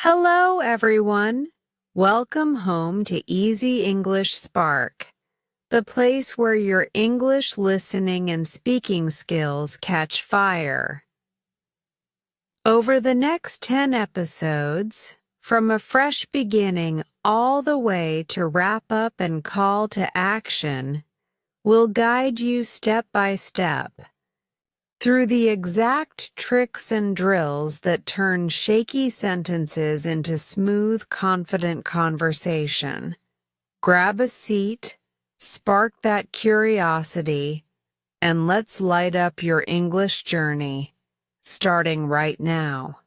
Hello, everyone. Welcome home to Easy English Spark, the place where your English listening and speaking skills catch fire. Over the next 10 episodes, from a fresh beginning all the way to wrap up and call to action, we'll guide you step by step through the exact tricks and drills that turn shaky sentences into smooth, confident conversation. Grab a seat, spark that curiosity, and let's light up your English journey, starting right now.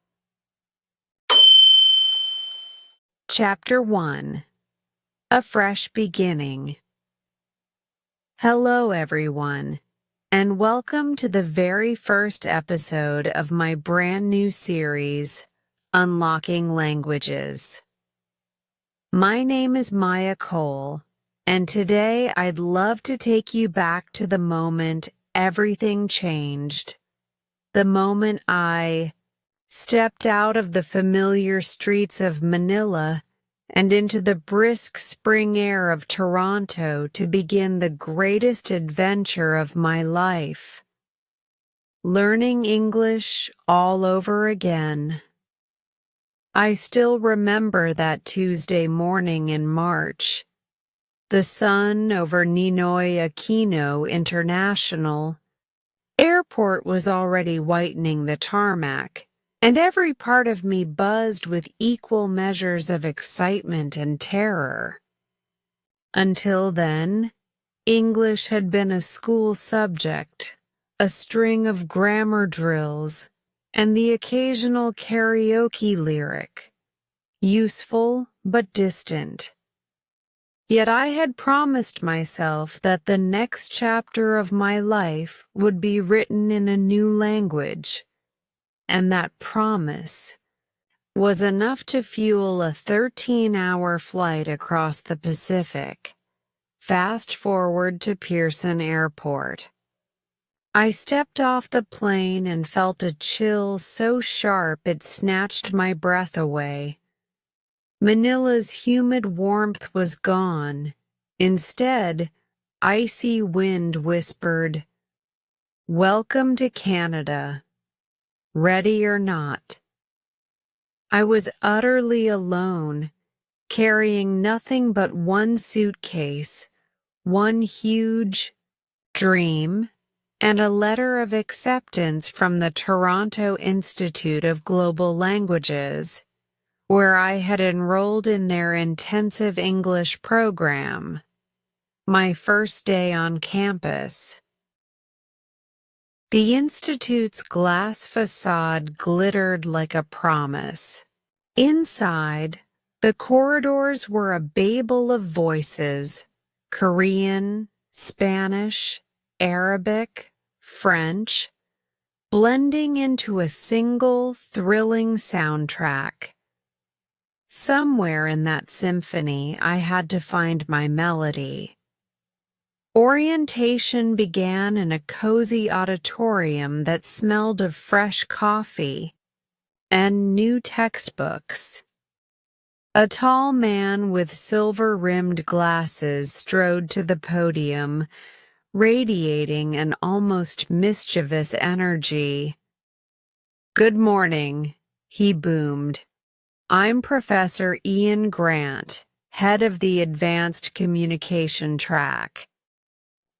Chapter 1: A Fresh Beginning. Hello, everyone, and welcome to the very first episode of my brand new series, Unlocking Languages. My name is Maya Cole, and today I'd love to take you back to the moment everything changed, the moment I stepped out of the familiar streets of Manila and into the brisk spring air of Toronto to begin the greatest adventure of my life. Learning English all over again. I still remember that Tuesday morning in March. The sun over Ninoy Aquino International Airport was already whitening the tarmac, and every part of me buzzed with equal measures of excitement and terror. Until then, English had been a school subject, a string of grammar drills, and the occasional karaoke lyric, useful but distant. Yet I had promised myself that the next chapter of my life would be written in a new language. And that promise was enough to fuel a 13-hour flight across the Pacific. Fast forward to Pearson Airport. I stepped off the plane and felt a chill so sharp it snatched my breath away. Manila's humid warmth was gone. Instead, icy wind whispered, "Welcome to Canada. Ready or not." I was utterly alone, carrying nothing but one suitcase, one huge dream, and a letter of acceptance from the Toronto Institute of Global Languages, where I had enrolled in their intensive English program. My first day on campus. The Institute's glass facade glittered like a promise. Inside, the corridors were a babel of voices: Korean, Spanish, Arabic, French, blending into a single, thrilling soundtrack. Somewhere in that symphony, I had to find my melody. Orientation began in a cozy auditorium that smelled of fresh coffee and new textbooks. A tall man with silver-rimmed glasses strode to the podium, radiating an almost mischievous energy. "Good morning," he boomed. "I'm Professor Ian Grant, head of the Advanced Communication track.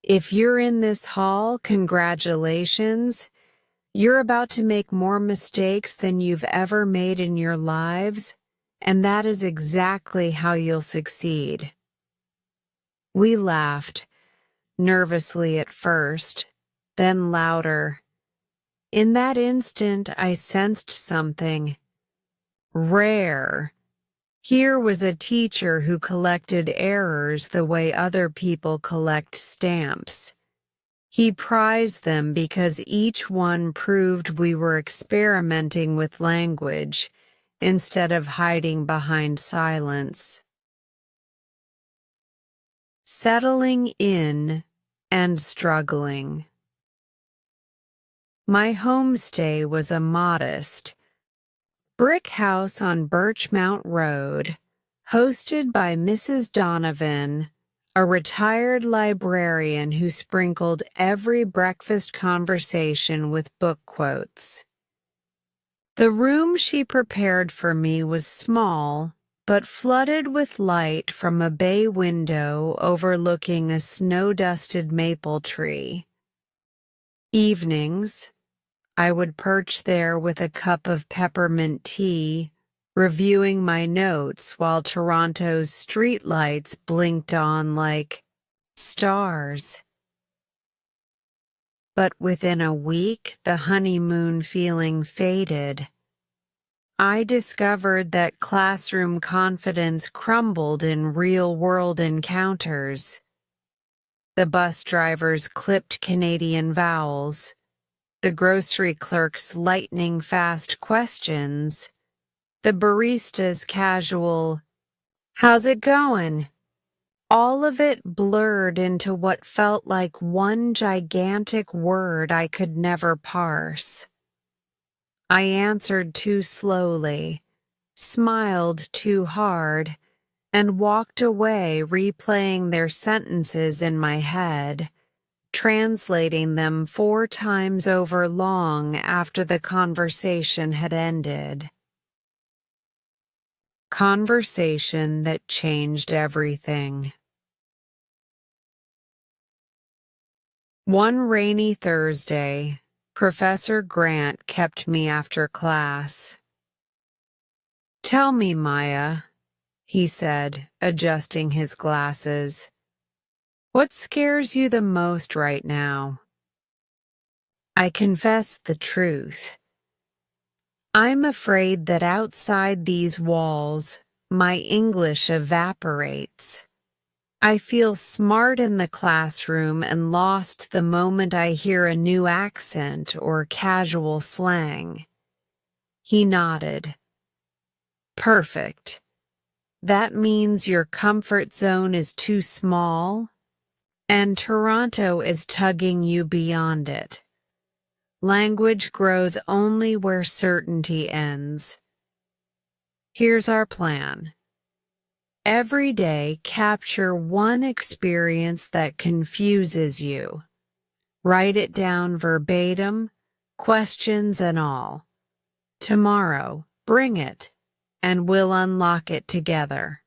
If you're in this hall, congratulations. You're about to make more mistakes than you've ever made in your lives, and that is exactly how you'll succeed." We laughed, nervously at first, then louder. In that instant, I sensed something rare. Here was a teacher who collected errors the way other people collect stamps. He prized them because each one proved we were experimenting with language instead of hiding behind silence. Settling in and struggling. My homestay was a modest, Brick House on Birchmount Road, hosted by Mrs. Donovan, a retired librarian who sprinkled every breakfast conversation with book quotes. The room she prepared for me was small, but flooded with light from a bay window overlooking a snow-dusted maple tree. Evenings, I would perch there with a cup of peppermint tea, reviewing my notes while Toronto's streetlights blinked on like stars. But within a week, the honeymoon feeling faded. I discovered that classroom confidence crumbled in real-world encounters. The bus driver's clipped Canadian vowels, the grocery clerk's lightning-fast questions, the barista's casual, "How's it going?" All of it blurred into what felt like one gigantic word I could never parse. I answered too slowly, smiled too hard, and walked away replaying their sentences in my head, translating them 4 times over long after the conversation had ended. Conversation that changed everything. One rainy Thursday, Professor Grant kept me after class. "Tell me, Maya," he said, adjusting his glasses, "what scares you the most right now?" I confessed the truth. I'm afraid that outside these walls, my English evaporates. I feel smart in the classroom and lost the moment I hear a new accent or casual slang. He nodded. Perfect. That means your comfort zone is too small, and Toronto is tugging you beyond it. Language grows only where certainty ends. Here's our plan. Every day, capture one experience that confuses you. Write it down verbatim, questions and all. Tomorrow, bring it, and we'll unlock it together.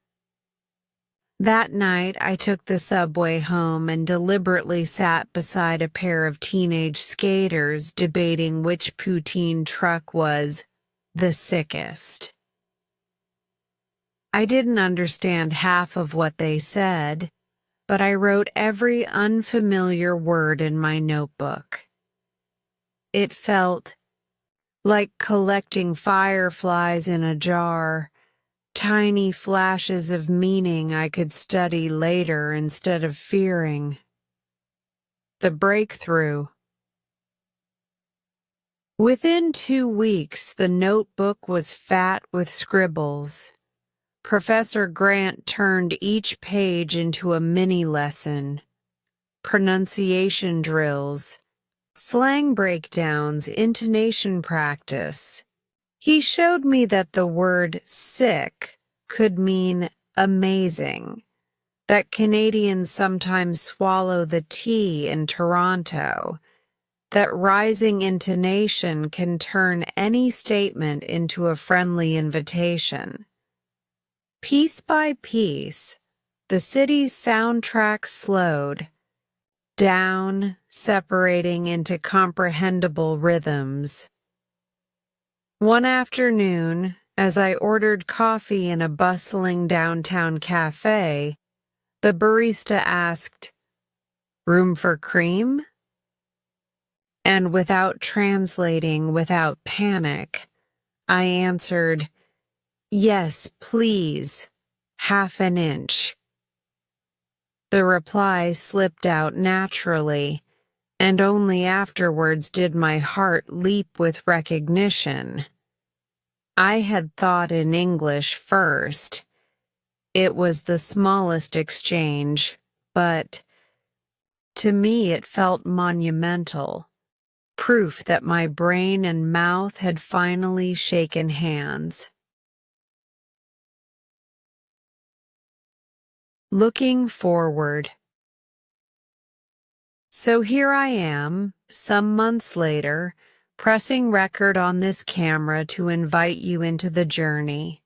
That night, I took the subway home and deliberately sat beside a pair of teenage skaters debating which poutine truck was the sickest. I didn't understand half of what they said, but I wrote every unfamiliar word in my notebook. It felt like collecting fireflies in a jar, tiny flashes of meaning I could study later instead of fearing. The breakthrough. Within 2 weeks, the notebook was fat with scribbles. Professor Grant turned each page into a mini-lesson. Pronunciation drills, slang breakdowns, intonation practice. He showed me that the word sick could mean amazing, that Canadians sometimes swallow the T in Toronto, that rising intonation can turn any statement into a friendly invitation. Piece by piece, the city's soundtrack slowed down, separating into comprehensible rhythms. One afternoon, as I ordered coffee in a bustling downtown cafe, the barista asked, "Room for cream?" And without translating, without panic, I answered, "Yes, please, half an inch." The reply slipped out naturally, and only afterwards did my heart leap with recognition. I had thought in English first. It was the smallest exchange, but to me it felt monumental. proof that my brain and mouth had finally shaken hands. Looking forward. So here I am, some months later, pressing record on this camera to invite you into the journey.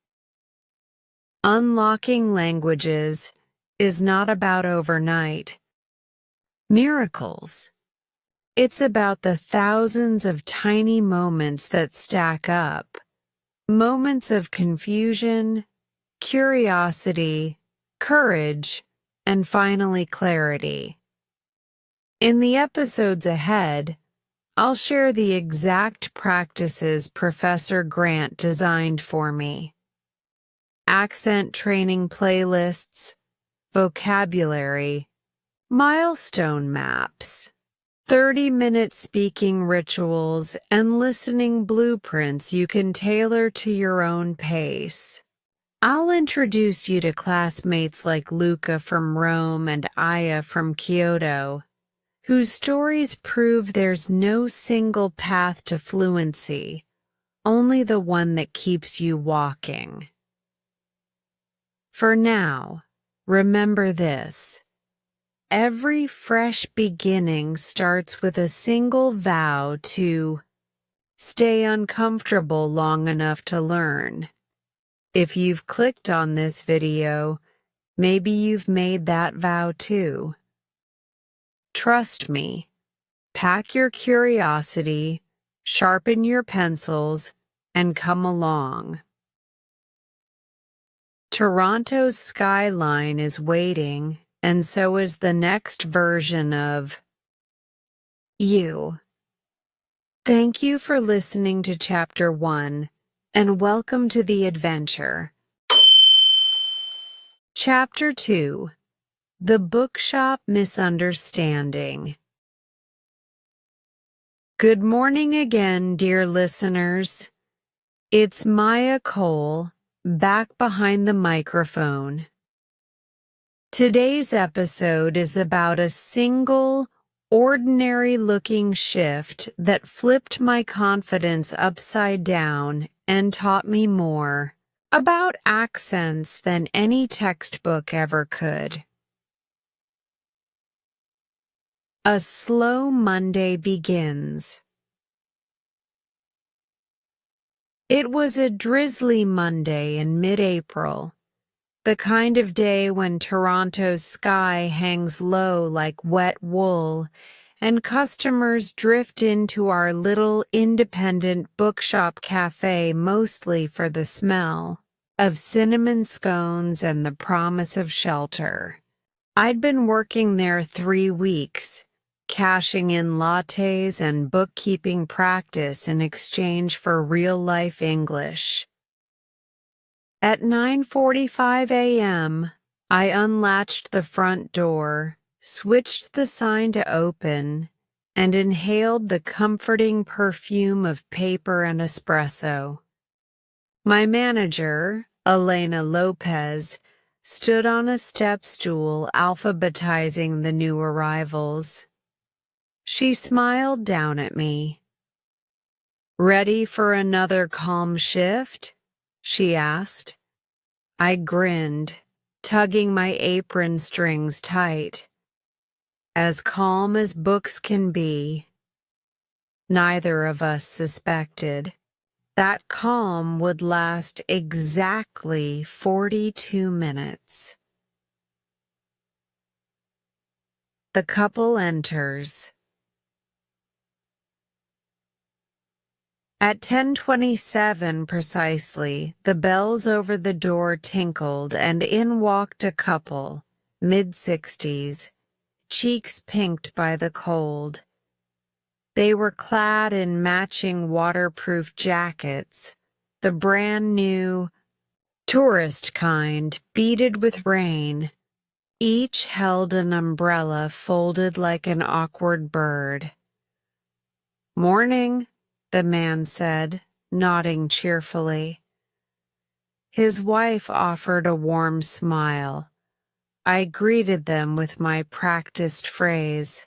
Unlocking languages is not about overnight miracles. It's about the thousands of tiny moments that stack up. Moments of confusion, curiosity, courage, and finally clarity. In the episodes ahead, I'll share the exact practices Professor Grant designed for me. Accent training playlists, vocabulary, milestone maps, 30-minute speaking rituals, and listening blueprints you can tailor to your own pace. I'll introduce you to classmates like Luca from Rome and Aya from Kyoto, whose stories prove there's no single path to fluency, only the one that keeps you walking. For now, remember this. Every fresh beginning starts with a single vow to stay uncomfortable long enough to learn. If you've clicked on this video, maybe you've made that vow too. Trust me, pack your curiosity, sharpen your pencils, and come along. Toronto's skyline is waiting, and so is the next version of you. Thank you for listening to Chapter 1, and welcome to the adventure. Chapter 2. The Bookshop Misunderstanding. Good morning again, dear listeners. It's Maya Cole, back behind the microphone. Today's episode is about a single, ordinary-looking shift that flipped my confidence upside down and taught me more about accents than any textbook ever could. A slow Monday begins. It was a drizzly Monday in mid-April, the kind of day when Toronto's sky hangs low like wet wool and customers drift into our little independent bookshop cafe mostly for the smell of cinnamon scones and the promise of shelter. I'd been working there 3 weeks, cashing in lattes and bookkeeping practice in exchange for real-life English. At 9:45 a.m., I unlatched the front door, switched the sign to open, and inhaled the comforting perfume of paper and espresso. My manager, Elena Lopez, stood on a step stool alphabetizing the new arrivals. She smiled down at me. "Ready for another calm shift?" she asked. I grinned, tugging my apron strings tight. As calm as books can be. Neither of us suspected that calm would last exactly 42 minutes. The couple enters. At 10:27 precisely, the bells over the door tinkled and in walked a couple, mid-60s, cheeks pinked by the cold. They were clad in matching waterproof jackets, the brand new, tourist kind, beaded with rain. Each held an umbrella folded like an awkward bird. "Morning," the man said, nodding cheerfully. His wife offered a warm smile. I greeted them with my practiced phrase.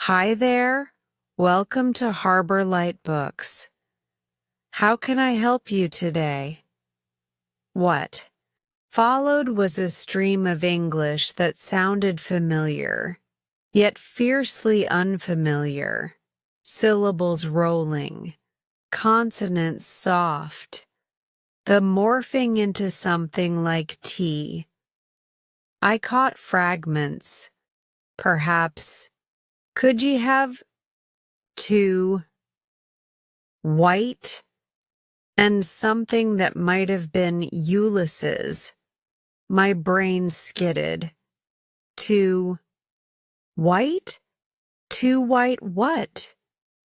"Hi there, Welcome to Harbor Light Books. How can I help you today? What followed was a stream of English that sounded familiar, yet fiercely unfamiliar, syllables rolling, consonants soft, the morphing into something like tea. I caught fragments. Perhaps, could ye have two white and something that might have been Ulysses? My brain skidded. Two white? Two white what?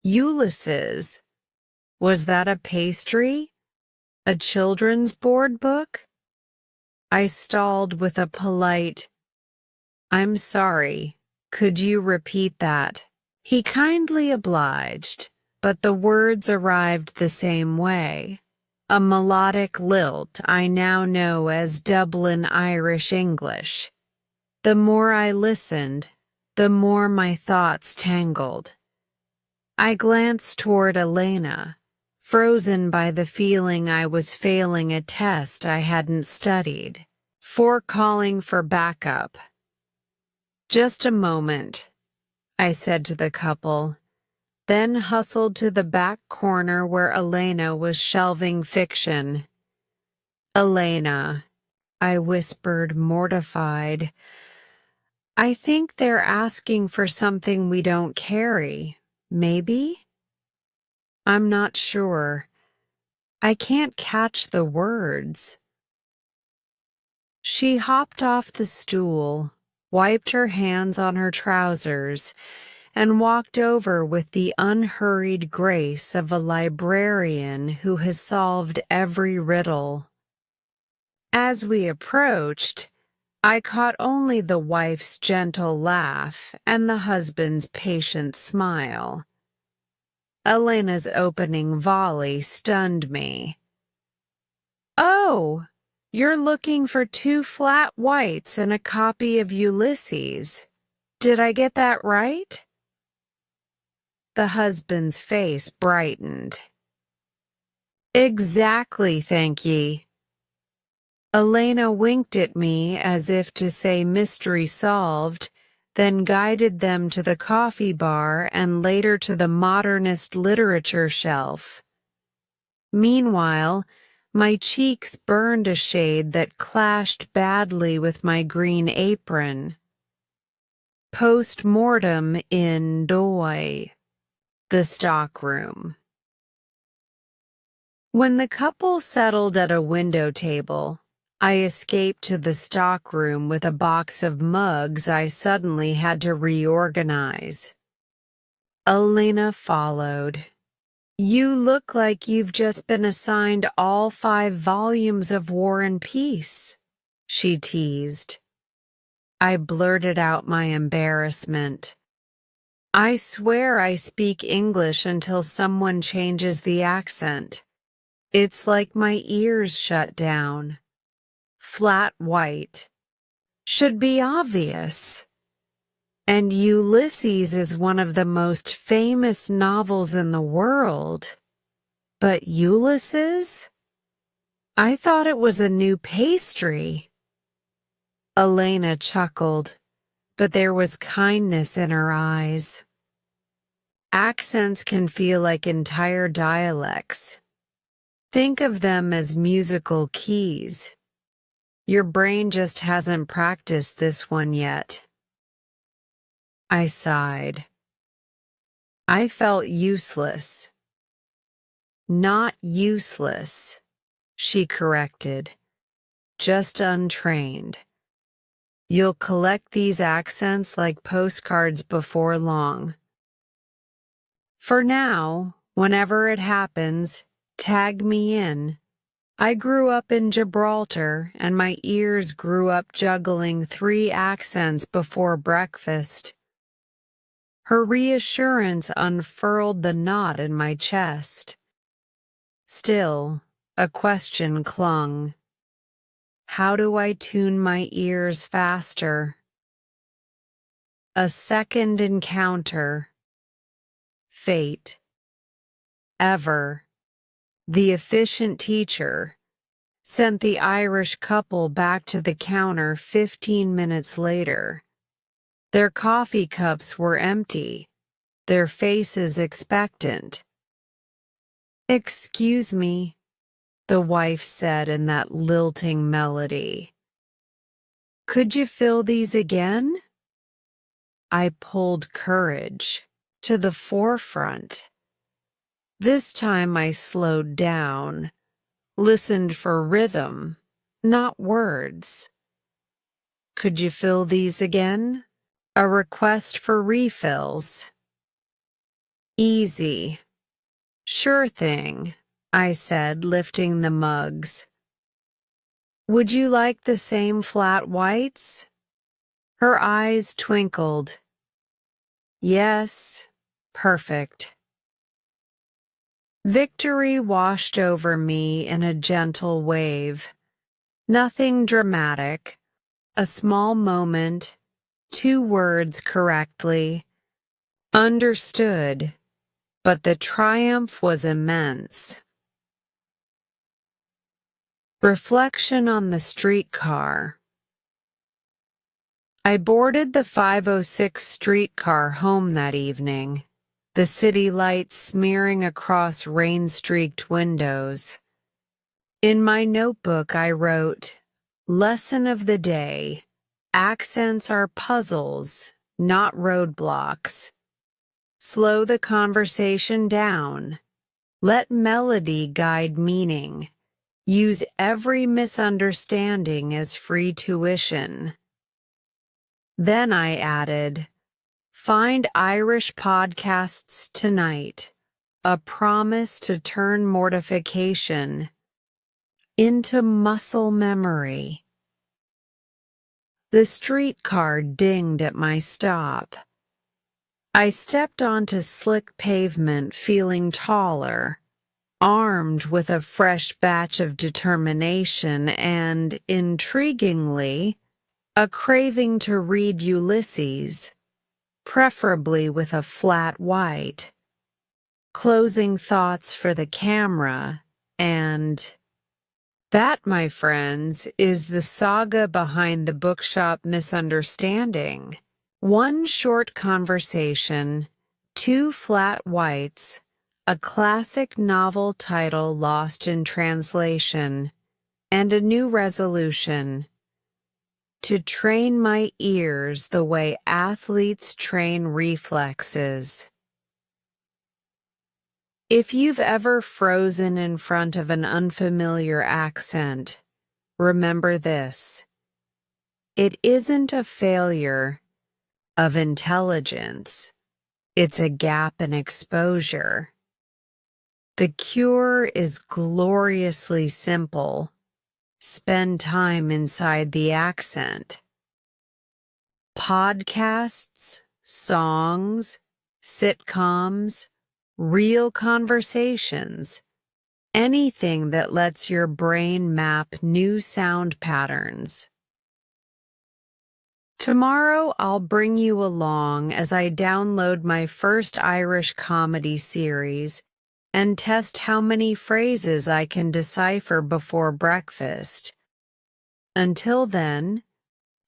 Ulysses. Was that a pastry? A children's board book? I stalled with a polite, "I'm sorry, could you repeat that?" He kindly obliged, but the words arrived the same way. A melodic lilt I now know as Dublin Irish English. The more I listened, the more my thoughts tangled. I glanced toward Elena, frozen by the feeling I was failing a test I hadn't studied, for calling for backup. "Just a moment," I said to the couple, then hustled to the back corner where Elena was shelving fiction. "Elena," I whispered, mortified, "I think they're asking for something we don't carry. Maybe? I'm not sure. I can't catch the words." She hopped off the stool, wiped her hands on her trousers, and walked over with the unhurried grace of a librarian who has solved every riddle. As we approached, I caught only the wife's gentle laugh and the husband's patient smile. Elena's opening volley stunned me. "Oh, you're looking for two flat whites and a copy of Ulysses. Did I get that right?" The husband's face brightened. "Exactly, thank ye." Elena winked at me as if to say mystery solved, then guided them to the coffee bar and later to the modernist literature shelf. Meanwhile, my cheeks burned a shade that clashed badly with my green apron. Post-mortem in Doi, the stockroom. When the couple settled at a window table, I escaped to the stockroom with a box of mugs I suddenly had to reorganize. Elena followed. "You look like you've just been assigned all 5 volumes of War and Peace," she teased. I blurted out my embarrassment. "I swear I speak English until someone changes the accent. It's like my ears shut down. Flat white. Should be obvious. And Ulysses is one of the most famous novels in the world. But Ulysses? I thought it was a new pastry." Elena chuckled, but there was kindness in her eyes. Accents can feel like entire dialects. Think of them as musical keys. Your brain just hasn't practiced this one yet. I sighed. I felt useless. "Not useless," she corrected. "Just untrained. You'll collect these accents like postcards before long. For now, whenever it happens, tag me in. I grew up in Gibraltar, and my ears grew up juggling 3 accents before breakfast." Her reassurance unfurled the knot in my chest. Still, a question clung. How do I tune my ears faster? A second encounter. fate. Ever, the efficient teacher, sent the Irish couple back to the counter 15 minutes later. Their coffee cups were empty, their faces expectant. "Excuse me," the wife said in that lilting melody. "Could you fill these again?" I pulled courage to the forefront. This time I slowed down, listened for rhythm, not words. "Could you fill these again?" A request for refills. "Easy. Sure thing," I said, lifting the mugs. "Would you like the same flat whites?" Her eyes twinkled. "Yes, perfect." Victory washed over me in a gentle wave. Nothing dramatic. A small moment, 2 words correctly. Understood, but the triumph was immense. Reflection on the streetcar. I boarded the 506 streetcar home that evening, the city lights smearing across rain-streaked windows. In my notebook I wrote, "Lesson of the day. Accents are puzzles, not roadblocks. Slow the conversation down. Let melody guide meaning. Use every misunderstanding as free tuition." Then I added, "Find Irish podcasts tonight. A promise to turn mortification into muscle memory." The streetcar dinged at my stop. I stepped onto slick pavement feeling taller, armed with a fresh batch of determination and, intriguingly, a craving to read Ulysses, preferably with a flat white. Closing thoughts for the camera, and that, my friends, is the saga behind the Bookshop Misunderstanding. 1 short conversation, 2 flat whites, a classic novel title lost in translation, and a new resolution: to train my ears the way athletes train reflexes. If you've ever frozen in front of an unfamiliar accent, remember this: it isn't a failure of intelligence, it's a gap in exposure. The cure is gloriously simple. Spend time inside the accent. Podcasts, songs, sitcoms, real conversations, anything that lets your brain map new sound patterns. Tomorrow I'll bring you along as I download my first Irish comedy series and test how many phrases I can decipher before breakfast. Until then,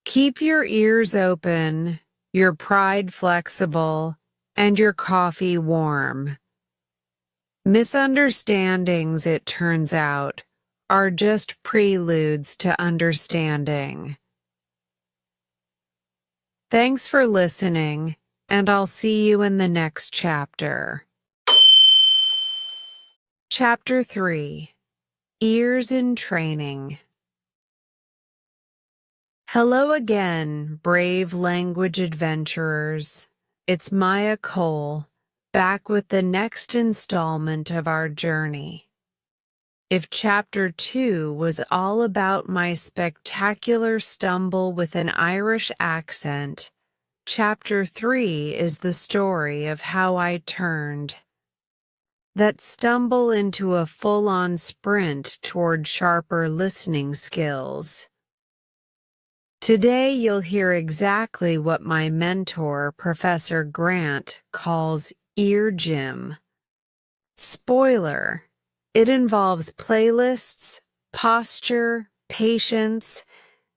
keep your ears open, your pride flexible, and your coffee warm. Misunderstandings, it turns out, are just preludes to understanding. Thanks for listening, and I'll see you in the next chapter. Chapter 3: Ears in Training. Hello again, brave language adventurers. It's Maya Cole, back with the next installment of our journey. If Chapter 2 was all about my spectacular stumble with an Irish accent, Chapter 3 is the story of how I turned that stumble into a full-on sprint toward sharper listening skills. Today you'll hear exactly what my mentor, Professor Grant, calls ear gym. Spoiler: it involves playlists, posture, patience,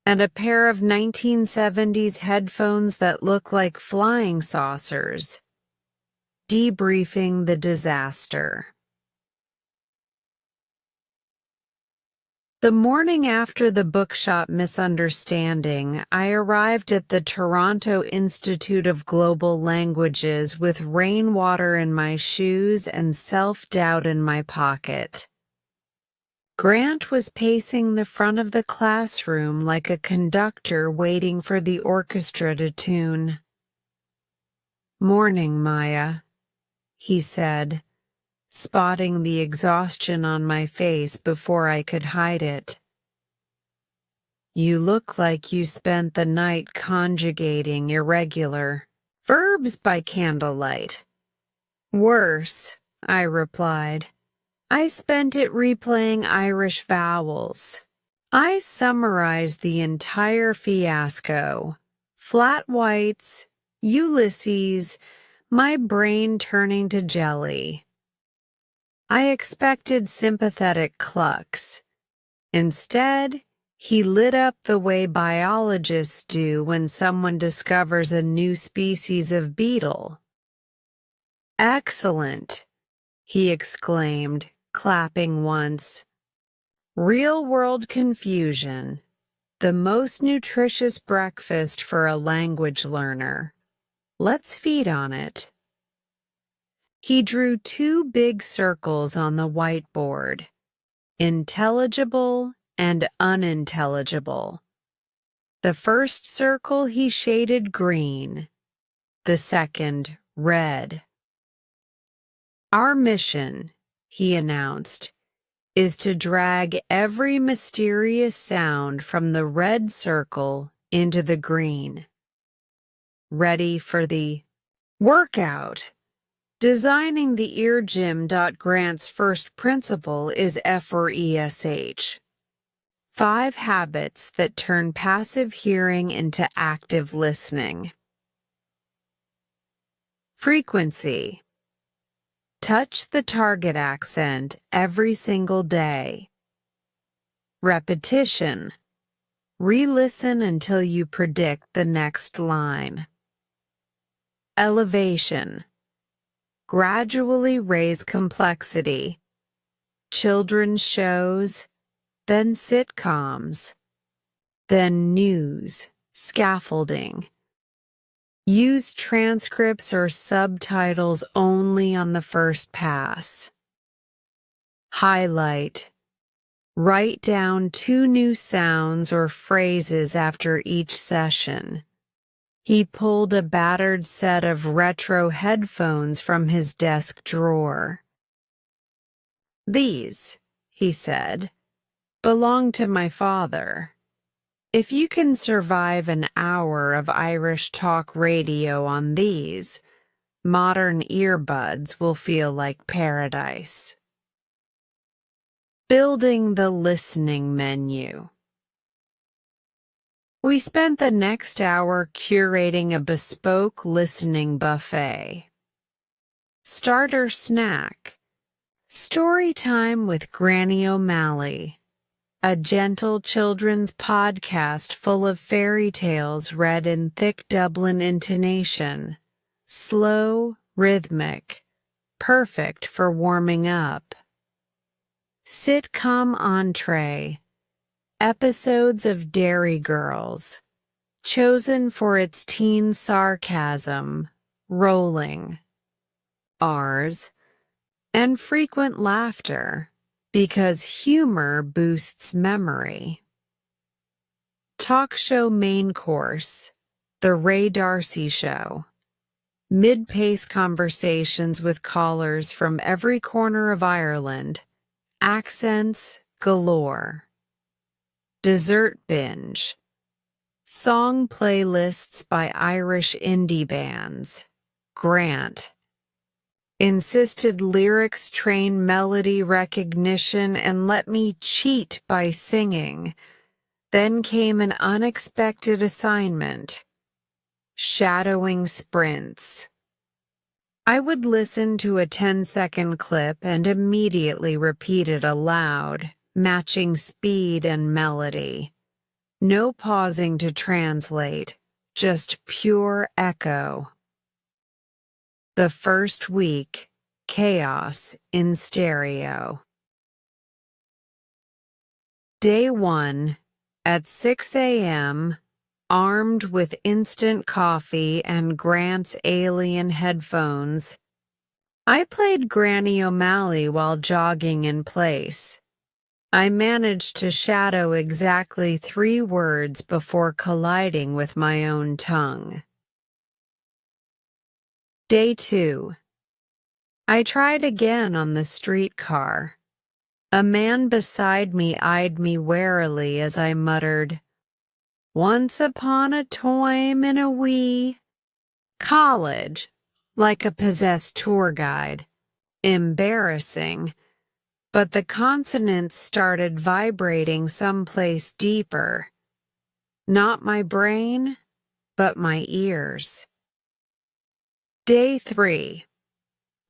and a pair of 1970s headphones that look like flying saucers. Debriefing the disaster. The morning after the Bookshop Misunderstanding, I arrived at the Toronto Institute of Global Languages with rainwater in my shoes and self-doubt in my pocket. Grant was pacing the front of the classroom like a conductor waiting for the orchestra to tune. "Morning, Maya," he said, spotting the exhaustion on my face before I could hide it. "You look like you spent the night conjugating irregular verbs by candlelight." "Worse," I replied. "I spent it replaying Irish vowels." I summarized the entire fiasco. Flat whites, Ulysses, my brain turning to jelly. I expected sympathetic clucks. Instead, he lit up the way biologists do when someone discovers a new species of beetle. "Excellent," he exclaimed, clapping once. "Real-world confusion. The most nutritious breakfast for a language learner. Let's feed on it." He drew 2 big circles on the whiteboard, intelligible and unintelligible. The first circle he shaded green, the second red. "Our mission," he announced, "is to drag every mysterious sound from the red circle into the green." Ready for the workout? Designing the ear gym. Grant's first principle is FRESH. 5 habits that turn passive hearing into active listening. Frequency. Touch the target accent every single day. Repetition. Re-listen until you predict the next line. Elevation. Gradually raise complexity. Children's shows, then sitcoms, then news, scaffolding. Use transcripts or subtitles only on the first pass. Highlight. Write down 2 new sounds or phrases after each session. He pulled a battered set of retro headphones from his desk drawer. "These," he said, "belong to my father. If you can survive an hour of Irish talk radio on these, modern earbuds will feel like paradise." Building the listening menu. We spent the next hour curating a bespoke listening buffet. Starter snack. Story time with Granny O'Malley, a gentle children's podcast full of fairy tales read in thick Dublin intonation, slow, rhythmic, perfect for warming up. Sitcom entree. Episodes of Dairy Girls, chosen for its teen sarcasm, rolling R's, and frequent laughter, because humor boosts memory. Talk show main course, The Ray Darcy Show. Mid-pace conversations with callers from every corner of Ireland, accents galore. Dessert binge. Song playlists by Irish indie bands. Grant. Insisted lyrics train melody recognition and let me cheat by singing. Then came an unexpected assignment. Shadowing sprints. I would listen to a 10-second clip and immediately repeat it aloud, matching speed and melody. No pausing to translate, just pure echo. The first week, chaos in stereo. Day 1, at 6 a.m., armed with instant coffee and Grant's alien headphones, I played Granny O'Malley while jogging in place. I managed to shadow exactly 3 words before colliding with my own tongue. Day 2. I tried again on the streetcar. A man beside me eyed me warily as I muttered, "Once upon a time in a wee college," like a possessed tour guide. Embarrassing, but the consonants started vibrating someplace deeper. Not my brain, but my ears. Day 3.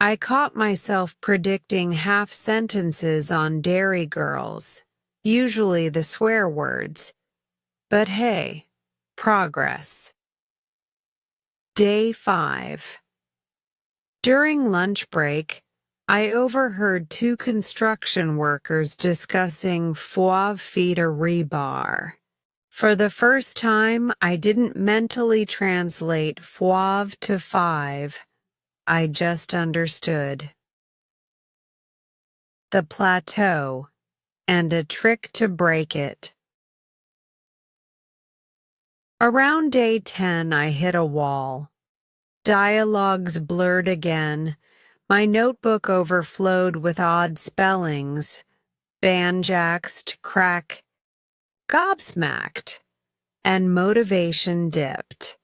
I caught myself predicting half sentences on Dairy Girls, usually the swear words. But hey, progress. Day 5. During lunch break, I overheard 2 construction workers discussing 5 feet of rebar. For the first time, I didn't mentally translate 5 to 5. I just understood. The plateau, and a trick to break it. Around day 10, I hit a wall. Dialogues blurred again. My notebook overflowed with odd spellings. Banjaxed, crack, gobsmacked, and motivation dipped.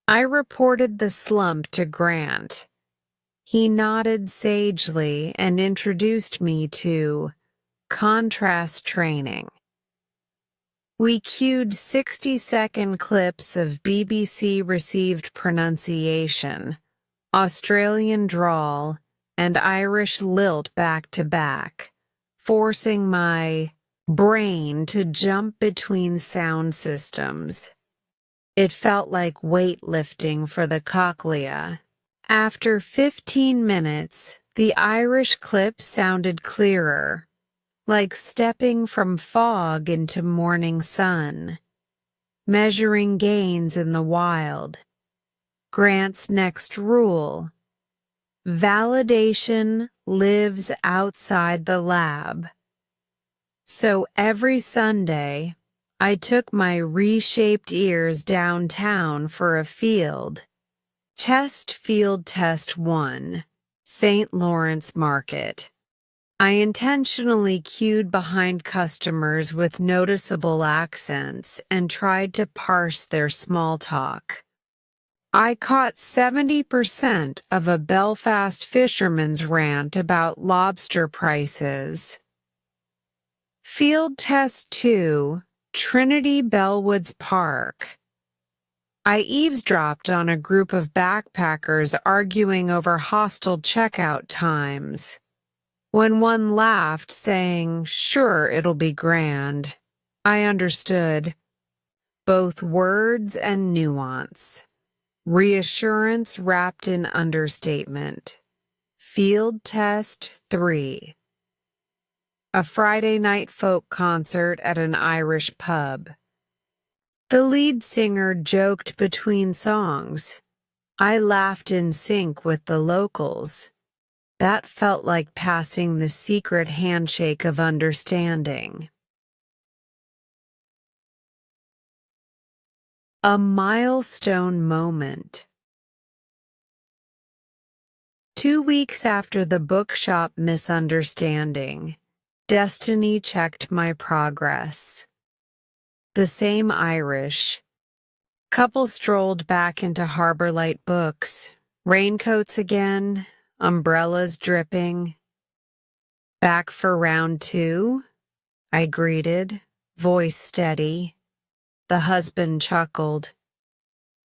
I reported the slump to Grant. He nodded sagely and introduced me to contrast training. We cued 60-second clips of BBC-received pronunciation, Australian drawl, and Irish lilt back to back, forcing my brain to jump between sound systems. It felt like weightlifting for the cochlea. After 15 minutes, the Irish clip sounded clearer, like stepping from fog into morning sun, measuring gains in the wild. Grant's next rule: validation lives outside the lab. So every Sunday, I took my reshaped ears downtown for a field test 1, St. Lawrence Market. I intentionally queued behind customers with noticeable accents and tried to parse their small talk. I caught 70% of a Belfast fisherman's rant about lobster prices. Field Test 2, Trinity Bellwoods Park. I eavesdropped on a group of backpackers arguing over hostel checkout times. When one laughed, saying, "Sure, it'll be grand," I understood both words and nuance. Reassurance wrapped in understatement. Field Test 3. A Friday night folk concert at an Irish pub. The lead singer joked between songs. I laughed in sync with the locals. That felt like passing the secret handshake of understanding. A milestone moment. 2 weeks after the Bookshop Misunderstanding, destiny checked my progress. The same Irish. Couple strolled back into Harbor Light Books. Raincoats again, umbrellas dripping. "Back for round 2? I greeted, voice steady. The husband chuckled.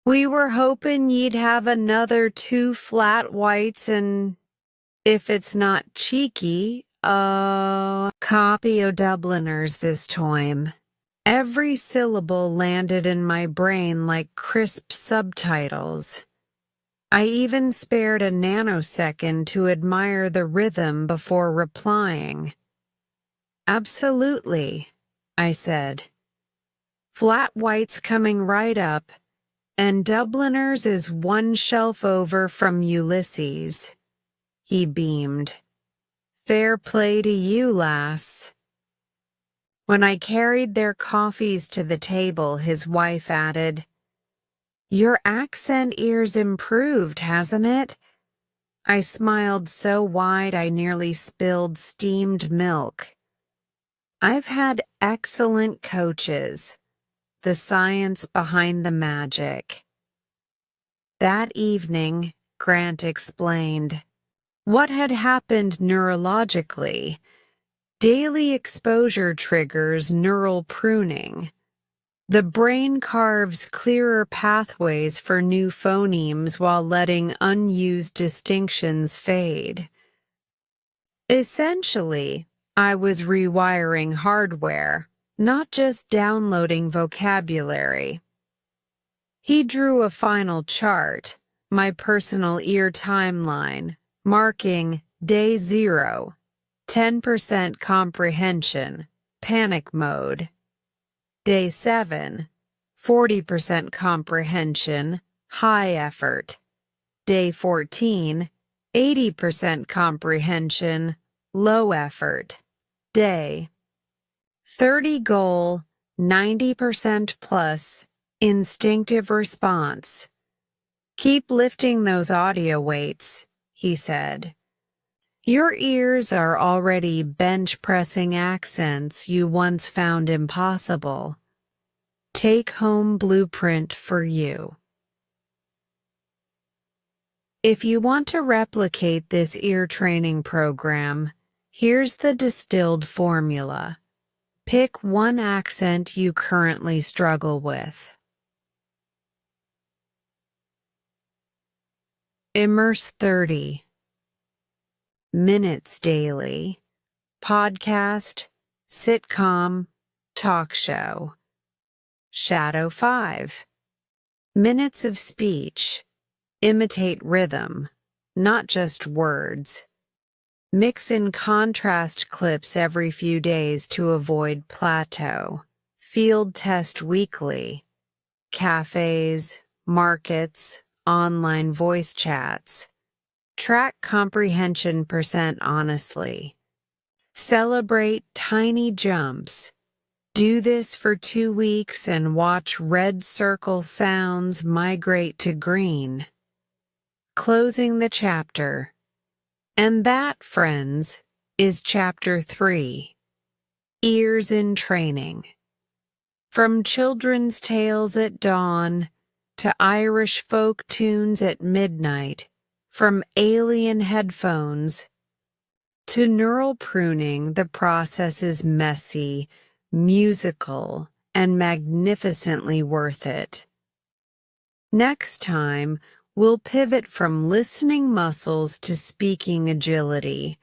We were hoping you'd have another 2 flat whites and, if it's not cheeky, copy o' Dubliners this time. Every syllable landed in my brain like crisp subtitles. I even spared a nanosecond to admire the rhythm before replying. Absolutely, I said. Flat whites coming right up, and Dubliners is 1 shelf over from Ulysses. He beamed. Fair play to you, lass. When I carried their coffees to the table, his wife added, Your accent ear's improved, hasn't it? I smiled so wide I nearly spilled steamed milk. I've had excellent coaches. The science behind the magic. That evening, Grant explained what had happened neurologically. Daily exposure triggers neural pruning. The brain carves clearer pathways for new phonemes while letting unused distinctions fade. Essentially, I was rewiring hardware, not just downloading vocabulary. He drew a final chart, my personal ear timeline, marking Day 0, 10% comprehension, panic mode. Day 7, 40% comprehension, high effort. Day 14, 80% comprehension, low effort. Day 30 goal, 90% plus, instinctive response. Keep lifting those audio weights, he said. Your ears are already bench-pressing accents you once found impossible. Take-home blueprint for you. If you want to replicate this ear training program, here's the distilled formula. Pick one accent you currently struggle with. Immerse 30 minutes daily. Podcast, sitcom, talk show. Shadow 5 minutes of speech. Imitate rhythm, not just words. Mix in contrast clips every few days to avoid plateau. Field test weekly. Cafes, markets, online voice chats. Track comprehension % honestly. Celebrate tiny jumps. Do this for 2 weeks and watch red circle sounds migrate to green. Closing the chapter. And that, friends, is Chapter 3. Ears in Training. From children's tales at dawn to Irish folk tunes at midnight, from alien headphones to neural pruning, the process is messy, musical, and magnificently worth it. Next time, we'll pivot from listening muscles to speaking agility.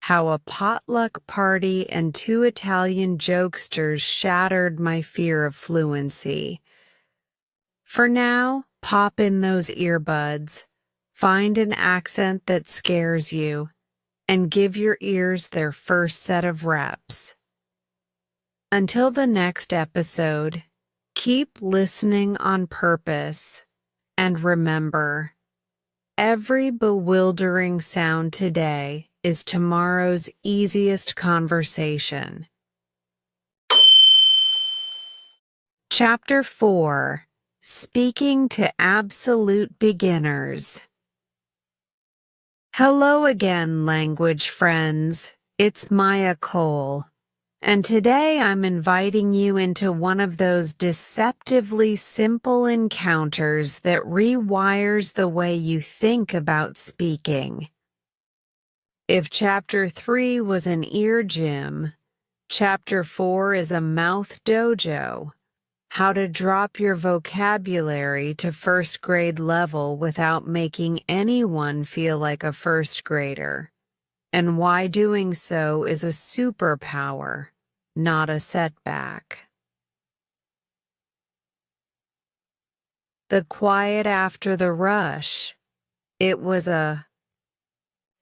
How a potluck party and 2 Italian jokesters shattered my fear of fluency. For now, pop in those earbuds, find an accent that scares you, and give your ears their first set of reps. Until the next episode, keep listening on purpose, and remember, every bewildering sound today is tomorrow's easiest conversation. Chapter 4. Speaking to Absolute Beginners. Hello again, language friends. It's Maya Cole, and today I'm inviting you into one of those deceptively simple encounters that rewires the way you think about speaking. If Chapter 3 was an ear gym, Chapter 4 is a mouth dojo, how to drop your vocabulary to first grade level without making anyone feel like a first grader, and why doing so is a superpower, not a setback. The quiet after the rush. It was a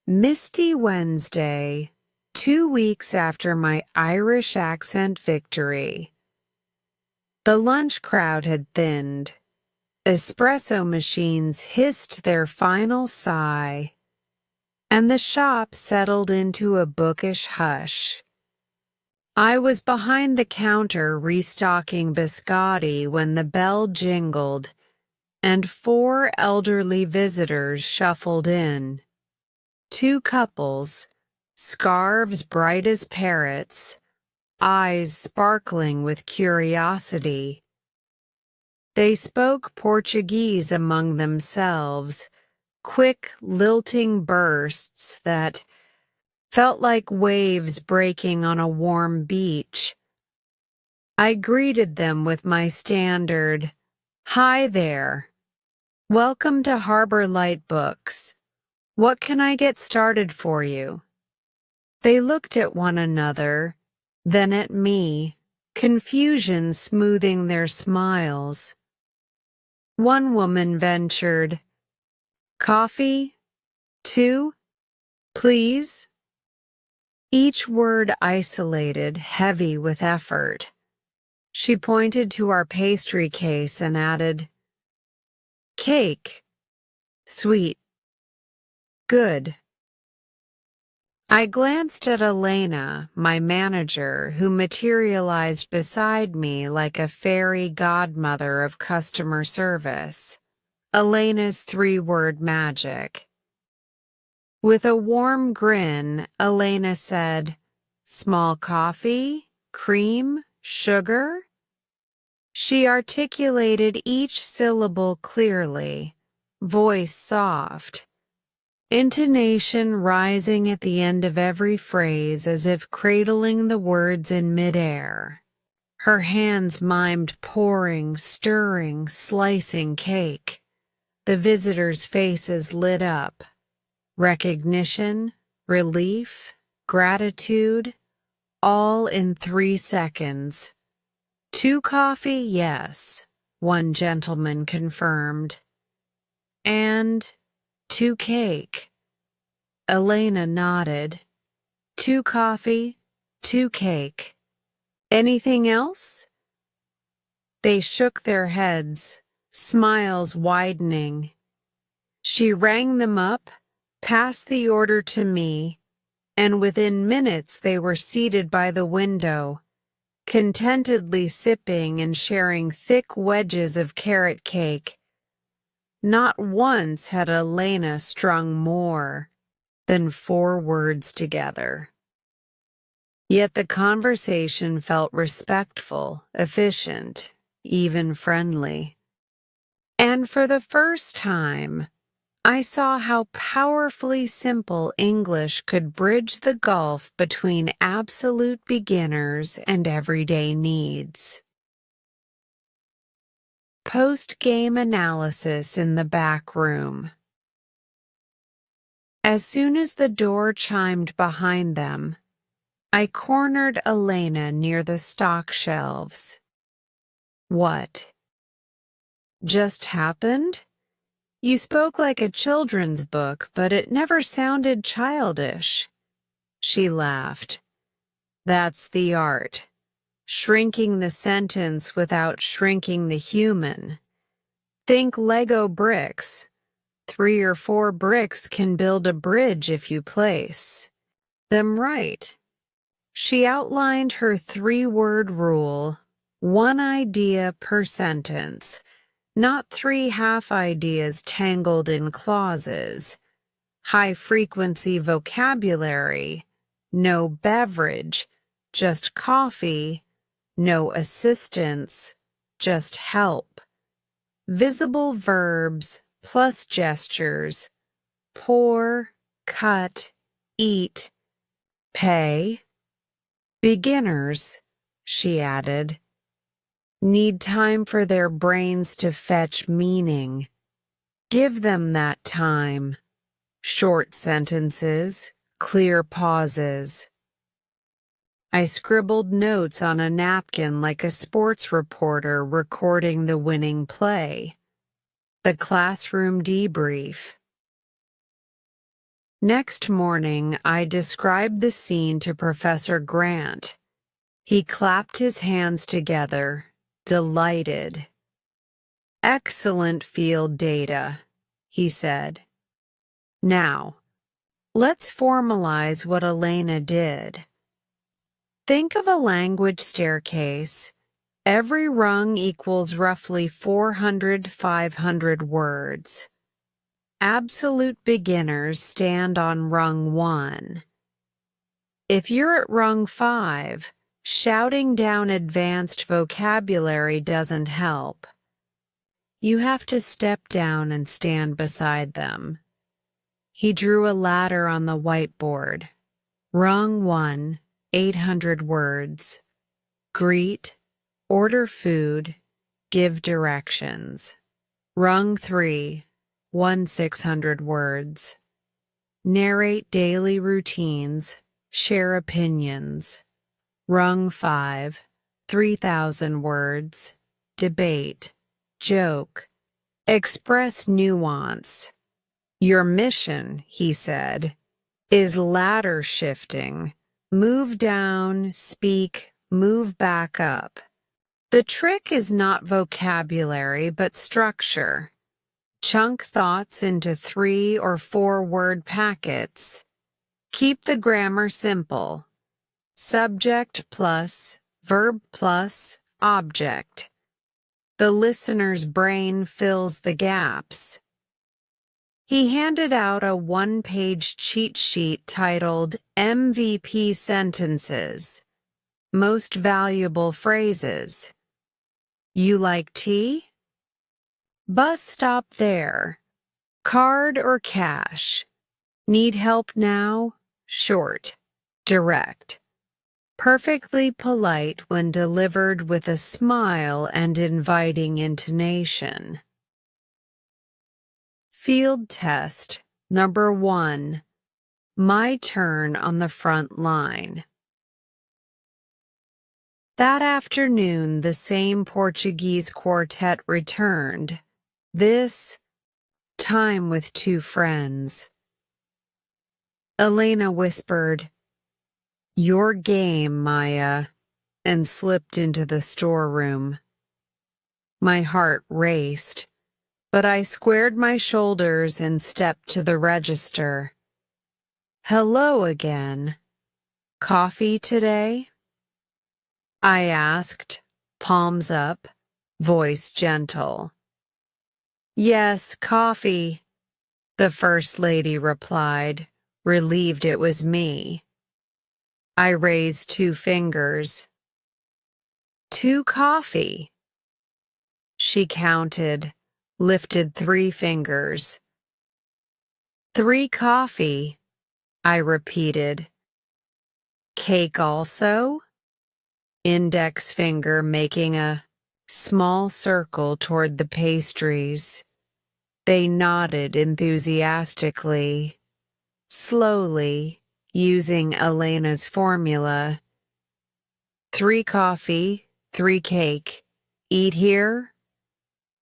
misty Wednesday, 2 weeks after my Irish accent victory. The lunch crowd had thinned. Espresso machines hissed their final sigh, and the shop settled into a bookish hush. I was behind the counter restocking biscotti when the bell jingled, and 4 elderly visitors shuffled in. 2 couples, scarves bright as parrots, eyes sparkling with curiosity. They spoke Portuguese among themselves, quick, lilting bursts that felt like waves breaking on a warm beach. I greeted them with my standard, "Hi there. Welcome to Harbor Light Books. What can I get started for you?" They looked at one another, then at me, confusion smoothing their smiles. One woman ventured, "Coffee? 2? Please?" Each word isolated, heavy with effort. She pointed to our pastry case and added, "Cake. Sweet. Good." I glanced at Elena, my manager, who materialized beside me like a fairy godmother of customer service. Elena's 3-word magic. With a warm grin, Elena said, "Small coffee? Cream? Sugar?" She articulated each syllable clearly, voice soft, intonation rising at the end of every phrase as if cradling the words in midair. Her hands mimed pouring, stirring, slicing cake. The visitors' faces lit up. Recognition, relief, gratitude, all in 3 seconds. 2 coffee, yes, one gentleman confirmed. And 2 cake. Elena nodded. 2 coffee, 2 cake. Anything else? They shook their heads, smiles widening. She rang them up, passed the order to me, and within minutes they were seated by the window, contentedly sipping and sharing thick wedges of carrot cake. Not once had Elena strung more than 4 words together. Yet the conversation felt respectful, efficient, even friendly. And for the first time, I saw how powerfully simple English could bridge the gulf between absolute beginners and everyday needs. Post-game analysis in the back room. As soon as the door chimed behind them, I cornered Elena near the stock shelves. "What just happened? You spoke like a children's book, but it never sounded childish." She laughed. "That's the art. Shrinking the sentence without shrinking the human. Think Lego bricks. 3 or 4 bricks can build a bridge if you place them right." She outlined her 3-word rule, 1 idea per sentence, not 3 half ideas tangled in clauses. High-frequency vocabulary, no beverage, just coffee, no assistance, just help. Visible verbs plus gestures, pour, cut, eat, pay. Beginners, she added, need time for their brains to fetch meaning. Give them that time. Short sentences, clear pauses. I scribbled notes on a napkin like a sports reporter recording the winning play. The classroom debrief. Next morning, I described the scene to Professor Grant. He clapped his hands together, delighted. "Excellent field data," he said. "Now, let's formalize what Elena did. Think of a language staircase. Every rung equals roughly 400–500 words. Absolute beginners stand on rung 1. If you're at rung 5, shouting down advanced vocabulary doesn't help. You have to step down and stand beside them." He drew a ladder on the whiteboard. Rung 1, 800 words. Greet, order food, give directions. Rung 3, 600 words. Narrate daily routines, share opinions. Rung 5, 3,000 words. Debate, joke, express nuance. "Your mission," he said, "is ladder shifting. Move down, speak, move back up. The trick is not vocabulary, but structure. Chunk thoughts into 3 or 4 word packets. Keep the grammar simple. Subject plus, verb plus, object. The listener's brain fills the gaps." He handed out a 1-page cheat sheet titled MVP Sentences, Most Valuable Phrases. "You like tea? Bus stop there. Card or cash? Need help now? Short, direct. Perfectly polite when delivered with a smile and inviting intonation." Field test number 1. My turn on the front line. That afternoon, the same Portuguese quartet returned, this time with 2 friends. Elena whispered, "Your game, Maya," and slipped into the storeroom. My heart raced, but I squared my shoulders and stepped to the register. "Hello again. Coffee today?" I asked, palms up, voice gentle. "Yes, coffee," the First Lady replied, relieved it was me. I raised 2 fingers. "2 coffee." She counted, lifted 3 fingers. "3 coffee," I repeated. "Cake also?" Index finger making a small circle toward the pastries. They nodded enthusiastically, slowly, using Elena's formula. 3 coffee, 3 cake. Eat here?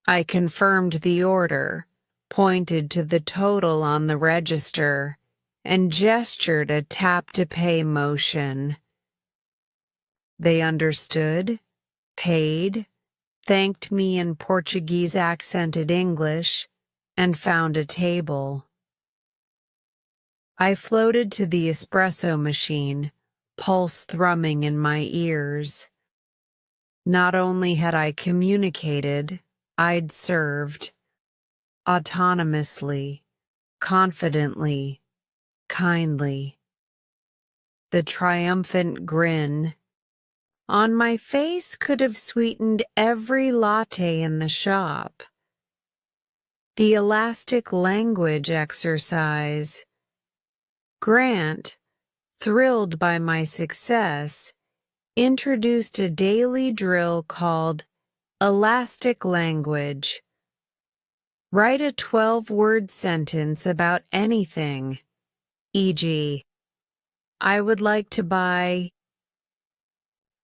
I confirmed the order, pointed to the total on the register, and gestured a tap-to-pay motion. They understood, paid, thanked me in Portuguese accented English, and found a table. I floated to the espresso machine, pulse thrumming in my ears. Not only had I communicated, I'd served. Autonomously, confidently, kindly. The triumphant grin on my face could have sweetened every latte in the shop. The elastic language exercise. Grant, thrilled by my success, introduced a daily drill called Elastic language. Write a 12-word sentence about anything, e.g., I would like to buy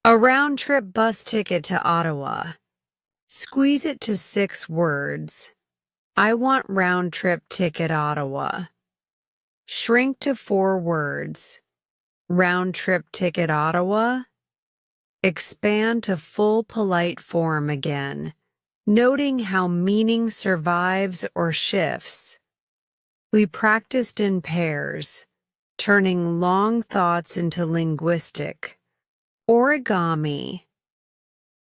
a round-trip bus ticket to Ottawa. Squeeze it to 6 words. I want round-trip ticket Ottawa. Shrink to 4 words. Round-trip ticket Ottawa. Expand to full polite form again, noting how meaning survives or shifts. We practiced in pairs, turning long thoughts into linguistic origami.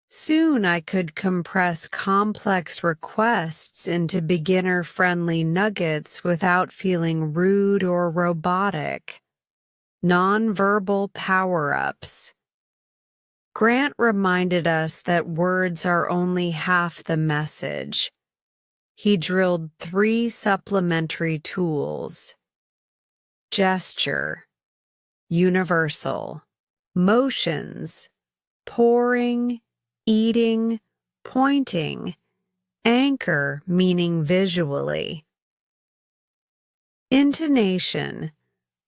Soon I could compress complex requests into beginner-friendly nuggets without feeling rude or robotic. Nonverbal power-ups. Grant reminded us that words are only half the message. He drilled 3 supplementary tools: gesture, universal, motions, pouring, eating, pointing, anchor meaning visually. Intonation.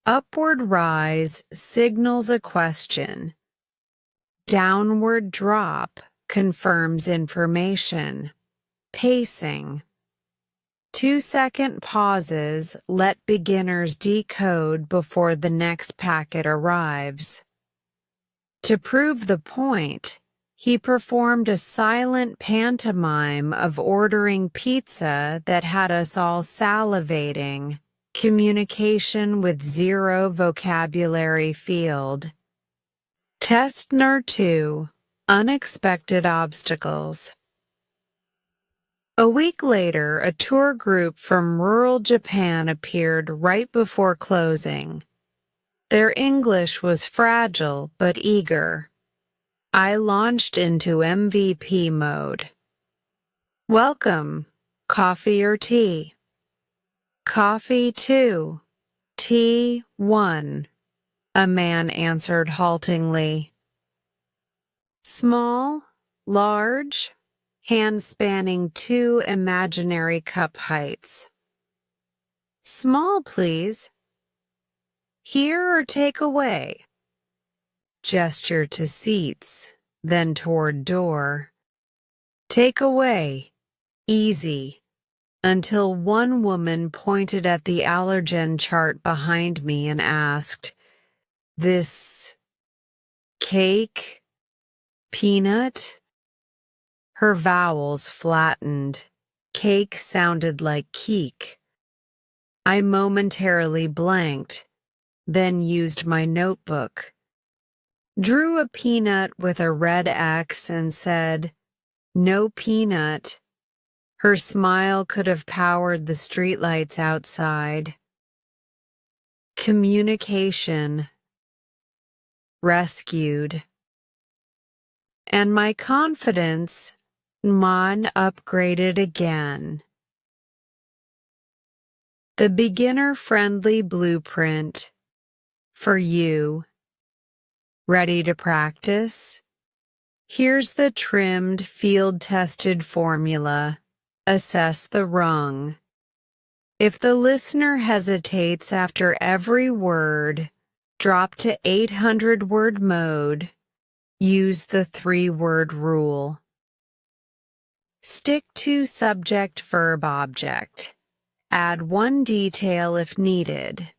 Upward rise signals a question. Downward drop confirms information. Pacing. 2-second pauses let beginners decode before the next packet arrives. To prove the point, he performed a silent pantomime of ordering pizza that had us all salivating. Communication with 0 vocabulary field. Test N2. Unexpected obstacles. A week later, a tour group from rural Japan appeared right before closing. Their English was fragile but eager. I launched into MVP mode. Welcome. Coffee or tea? Coffee 2. Tea 1. A man answered haltingly. Small, large, hand spanning 2 imaginary cup heights. Small, please. Here or take away? Gesture to seats, then toward door. Take away. Easy. Until one woman pointed at the allergen chart behind me and asked, This cake? Peanut? Her vowels flattened. Cake sounded like keek. I momentarily blanked, then used my notebook. Drew a peanut with a red X and said, No peanut. Her smile could have powered the streetlights outside. Communication. Rescued. And my confidence, upgraded again. The beginner-friendly blueprint. For you. Ready to practice? Here's the trimmed, field-tested formula. Assess the rung. If the listener hesitates after every word, drop to 800-word mode. Use the 3-word rule. Stick to subject-verb-object. Add 1 detail if needed.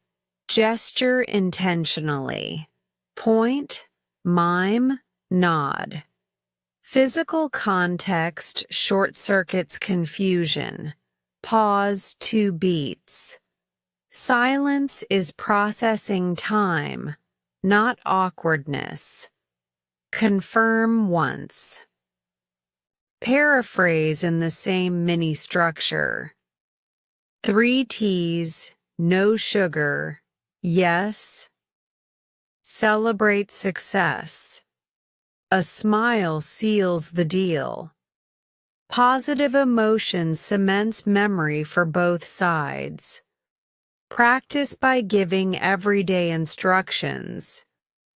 Gesture intentionally. Point, mime, nod. Physical context short-circuits confusion. Pause 2 beats. Silence is processing time, not awkwardness. Confirm once. Paraphrase in the same mini-structure. 3 T's, no sugar, yes. Celebrate success. A smile seals the deal. Positive emotion cements memory for both sides. Practice by giving everyday instructions,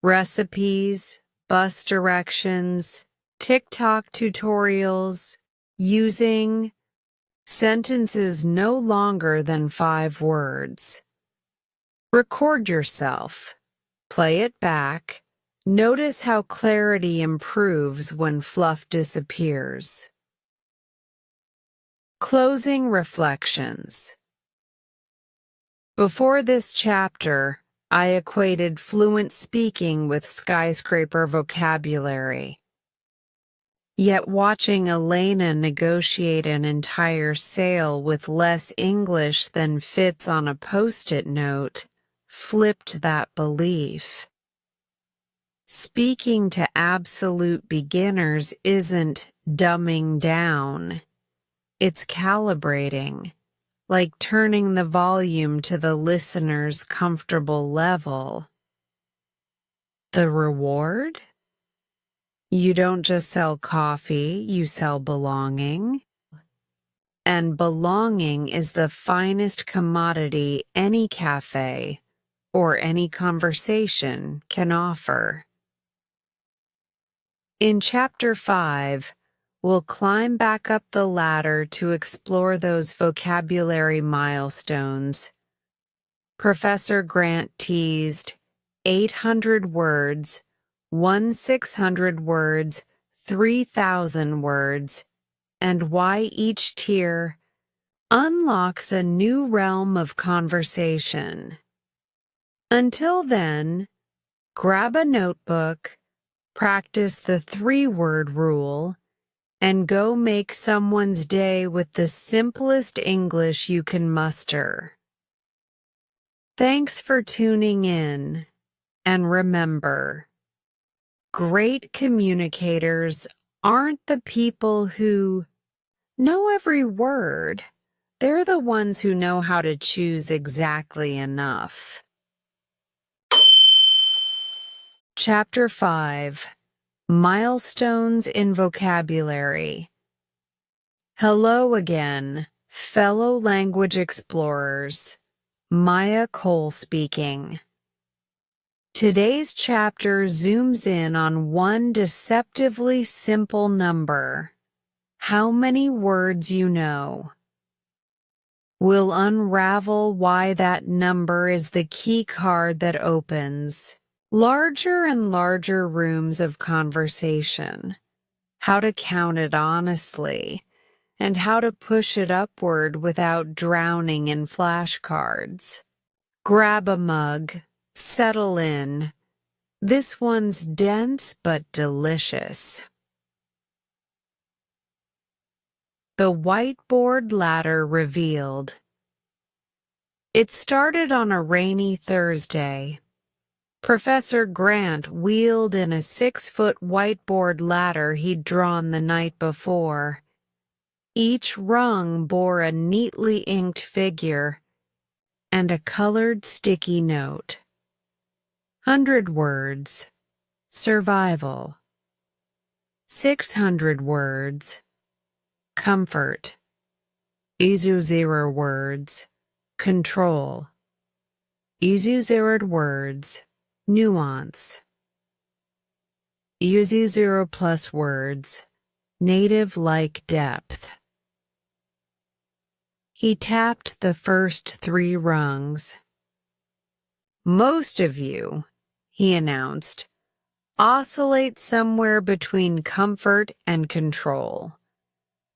recipes, bus directions, TikTok tutorials using sentences no longer than 5 words. Record yourself. Play it back. Notice how clarity improves when fluff disappears. Closing reflections. Before this chapter, I equated fluent speaking with skyscraper vocabulary. Yet watching Elena negotiate an entire sale with less English than fits on a post-it note flipped that belief. Speaking to absolute beginners isn't dumbing down. It's calibrating, like turning the volume to the listener's comfortable level. The reward? You don't just sell coffee, you sell belonging. And belonging is the finest commodity any cafe or any conversation can offer. In Chapter 5, we'll climb back up the ladder to explore those vocabulary milestones. Professor Grant teased 800 words, 1,600 words, 3,000 words, and why each tier unlocks a new realm of conversation. Until then, grab a notebook, practice the 3-word rule, and go make someone's day with the simplest English you can muster. Thanks for tuning in, and remember, great communicators aren't the people who know every word. They're the ones who know how to choose exactly enough. Chapter 5. Milestones in Vocabulary. Hello again, fellow language explorers. Maya Cole speaking. Today's chapter zooms in on one deceptively simple number: how many words you know. We'll unravel why that number is the key card that opens larger and larger rooms of conversation, how to count it honestly, and how to push it upward without drowning in flashcards. Grab a mug, settle in. This one's dense but delicious. The whiteboard ladder revealed. It started on a rainy Thursday. Professor Grant wheeled in a 6-foot whiteboard ladder he'd drawn the night before. Each rung bore a neatly inked figure and a colored sticky note. 100 words, survival. 600 words, comfort. 0 words, control. 0 words, nuance. 0 plus words, native-like depth. He tapped the first 3 rungs. Most of you, he announced, oscillate somewhere between comfort and control.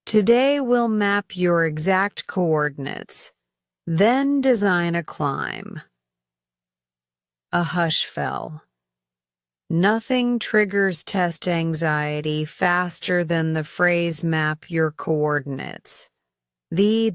Today we'll map your exact coordinates, then design a climb. A hush fell. Nothing triggers test anxiety faster than the phrase "map your coordinates." The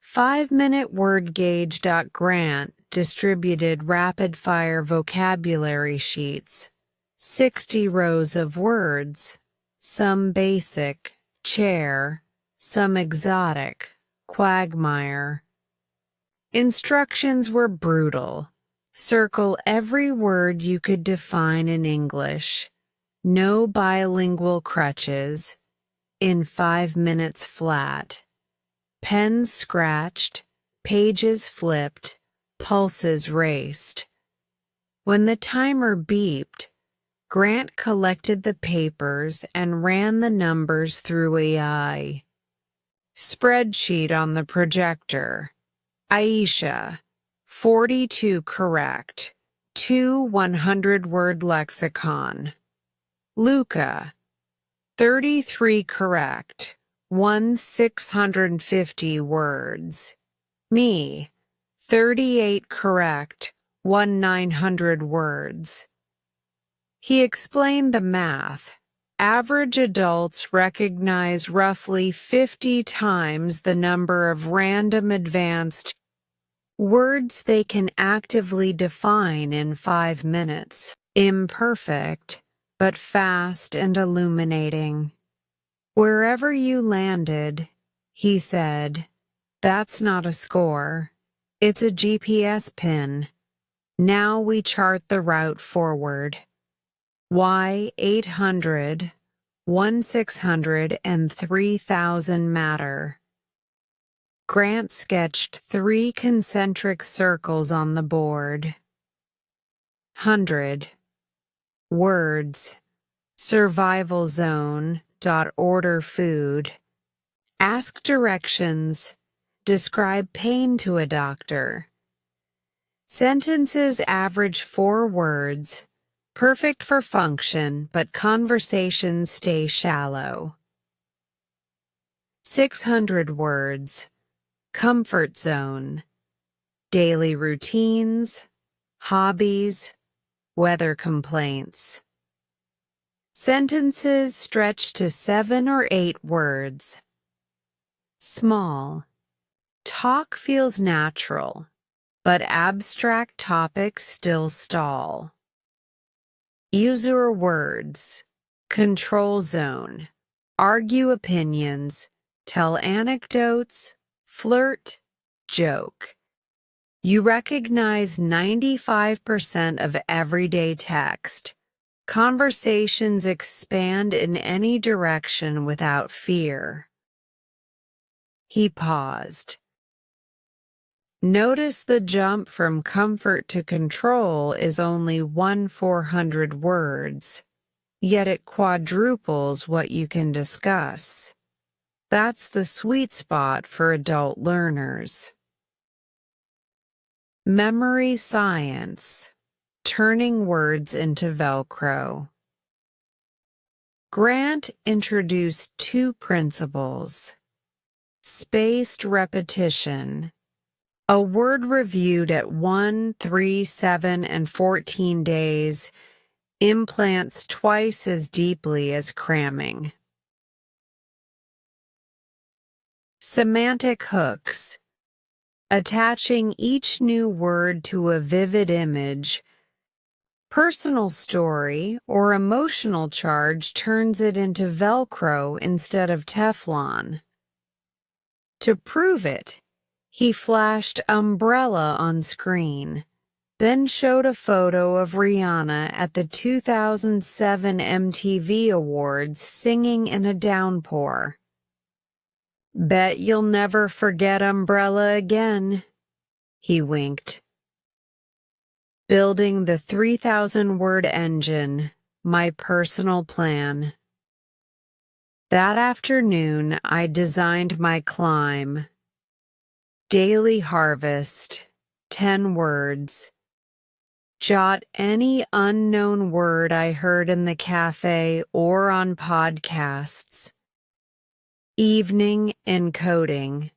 5-minute word gauge. Grant distributed rapid-fire vocabulary sheets, 60 rows of words, some basic, chair, some exotic, quagmire. Instructions were brutal. Circle every word you could define in English. No bilingual crutches. In 5 minutes flat. Pens scratched, pages flipped, pulses raced. When the timer beeped, Grant collected the papers and ran the numbers through AI. Spreadsheet on the projector. Aisha, 42 correct. 2 100-word lexicon. Luca, 33 correct. 1 650 words. Me, 38 correct. 1 900 words. He explained the math. Average adults recognize roughly 50 times the number of random advanced words they can actively define in 5 minutes. Imperfect, but fast and illuminating. Wherever you landed, he said, that's not a score. It's a GPS pin. Now we chart the route forward. Why 800, 1-600, and 3,000 matter. Grant sketched 3 concentric circles on the board. 100. Words. Survival zone. Order food. Ask directions. Describe pain to a doctor. Sentences average 4 words. Perfect for function, but conversations stay shallow. 600 words. Comfort zone. Daily routines. Hobbies. Weather complaints. Sentences stretch to 7 or 8 words. Small. Talk feels natural, but abstract topics still stall. User words. Control zone. Argue opinions. Tell anecdotes. Flirt. Joke. You recognize 95% of everyday text. Conversations expand in any direction without fear. He paused. Notice the jump from comfort to control is only 400 words, yet it quadruples what you can discuss. That's the sweet spot for adult learners. Memory science. Turning words into Velcro. Grant introduced 2 principles. Spaced repetition. A word reviewed at 1, 3, 7, and 14 days implants twice as deeply as cramming. Semantic hooks. Attaching each new word to a vivid image, personal story, or emotional charge turns it into Velcro instead of Teflon. To prove it, he flashed umbrella on screen, then showed a photo of Rihanna at the 2007 MTV Awards singing in a downpour. Bet you'll never forget umbrella again, he winked. Building the 3,000-word engine, my personal plan. That afternoon, I designed my climb. Daily harvest, 10 words. Jot any unknown word I heard in the cafe or on podcasts. Evening encoding.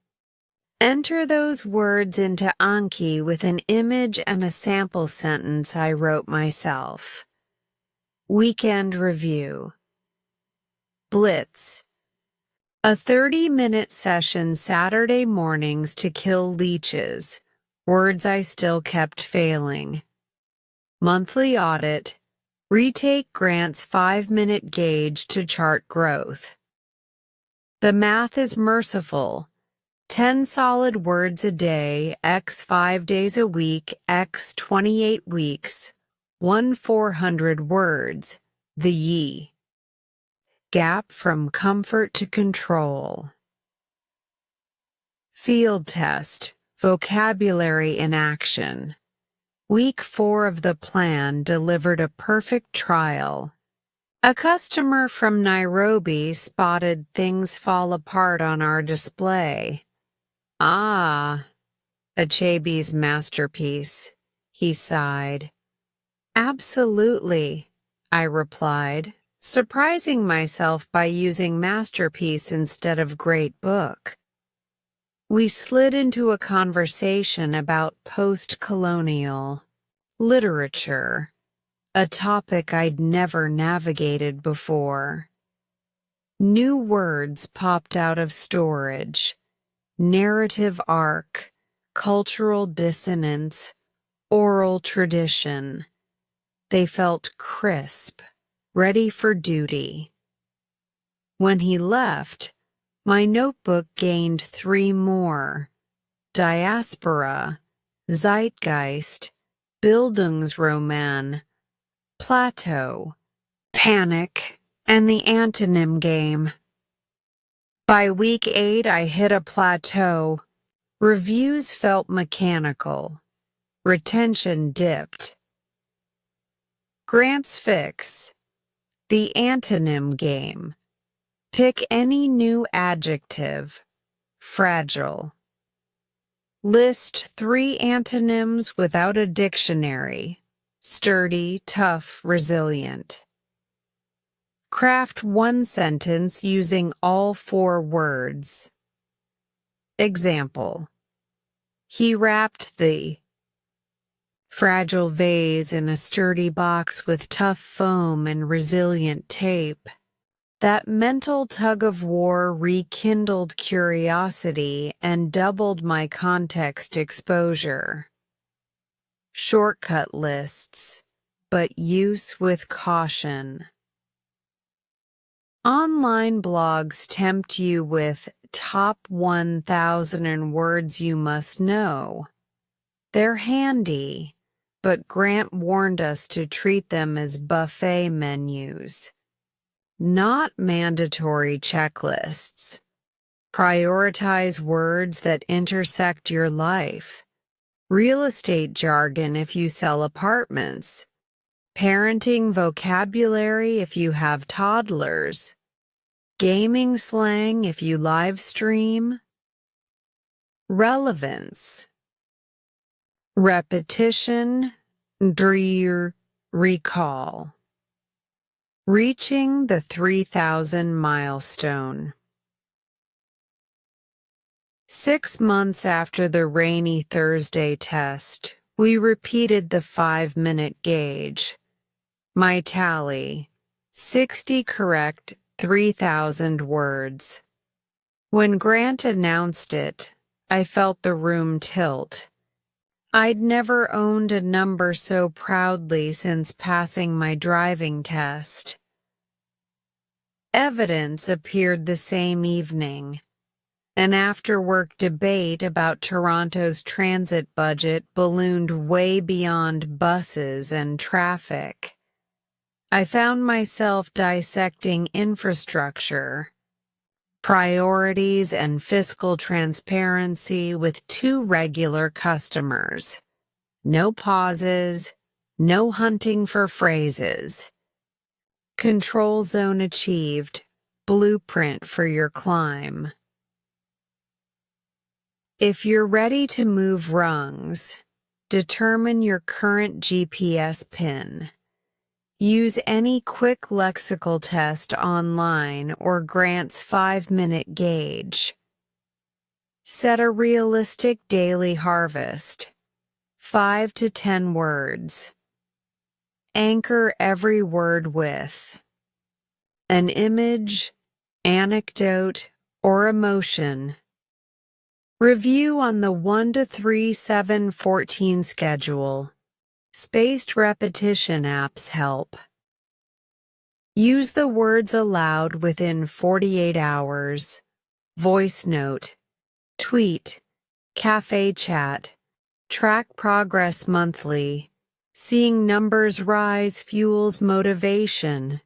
Enter those words into Anki with an image and a sample sentence I wrote myself. Weekend review. Blitz. A 30-minute session Saturday mornings to kill leeches, words I still kept failing. Monthly audit. Retake Grant's 5-minute gauge to chart growth. The math is merciful. 10 solid words a day, x 5 days a week, x 28 weeks, 400 words, the ye. Gap from comfort to control. Field test, vocabulary in action. Week 4 of the plan delivered a perfect trial. A customer from Nairobi spotted things fall apart on our display. Ah, Achebe's masterpiece, he sighed. Absolutely, I replied, surprising myself by using masterpiece instead of great book. We slid into a conversation about post-colonial literature, a topic I'd never navigated before. New words popped out of storage: narrative arc, cultural dissonance, oral tradition. They felt crisp, ready for duty. When he left, my notebook gained 3 more: diaspora, zeitgeist, Bildungsroman, plateau, panic, and the antonym game. By week 8, I hit a plateau. Reviews felt mechanical. Retention dipped. Grant's fix: the antonym game. Pick any new adjective. Fragile. List 3 antonyms without a dictionary. Sturdy, tough, resilient. Craft 1 sentence using all 4 words. Example: he wrapped the fragile vase in a sturdy box with tough foam and resilient tape. That mental tug-of-war rekindled curiosity and doubled my context exposure. Shortcut lists, but use with caution. Online blogs tempt you with top 1,000 words you must know. They're handy, but Grant warned us to treat them as buffet menus, not mandatory checklists. Prioritize words that intersect your life. Real estate jargon if you sell apartments. Parenting vocabulary if you have toddlers. Gaming slang if you live stream. Relevance. Repetition, recall. Reaching the 3,000 milestone. 6 months after the rainy Thursday test, we repeated the 5-minute gauge. My tally: 60 correct, 3,000 words. When Grant announced it, I felt the room tilt. I'd never owned a number so proudly since passing my driving test. Evidence appeared the same evening. An after-work debate about Toronto's transit budget ballooned way beyond buses and traffic. I found myself dissecting infrastructure, priorities, and fiscal transparency with 2 regular customers. No pauses, no hunting for phrases. Control zone achieved. Blueprint for your climb. If you're ready to move rungs, determine your current GPS pin. Use any quick lexical test online or Grant's 5-minute gauge. Set a realistic daily harvest, 5 to 10 words. Anchor every word with an image, anecdote, or emotion. Review on the 1 to 3 7 14 schedule. Spaced repetition apps help. Use the words aloud within 48 hours. Voice note, tweet, cafe chat. Track progress monthly. Seeing numbers rise fuels motivation.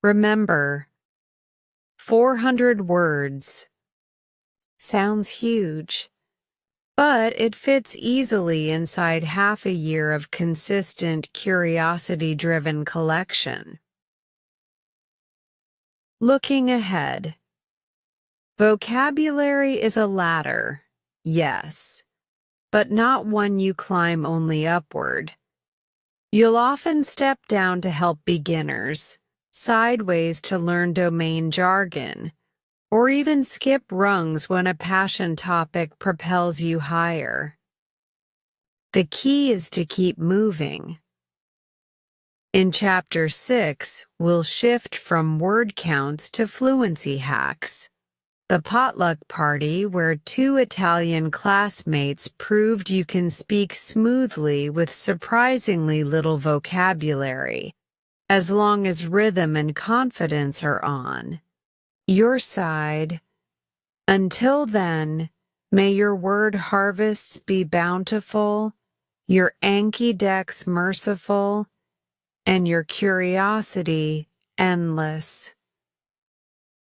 Remember, 400 words. Sounds huge, but it fits easily inside half a year of consistent, curiosity-driven collection. Looking ahead. Vocabulary is a ladder, yes, but not one you climb only upward. You'll often step down to help beginners, sideways to learn domain jargon, or even skip rungs when a passion topic propels you higher. The key is to keep moving. In Chapter 6, we'll shift from word counts to fluency hacks. The potluck party where two Italian classmates proved you can speak smoothly with surprisingly little vocabulary, as long as rhythm and confidence are on your side. Until then, may your word harvests be bountiful, your Anki decks merciful, and your curiosity endless.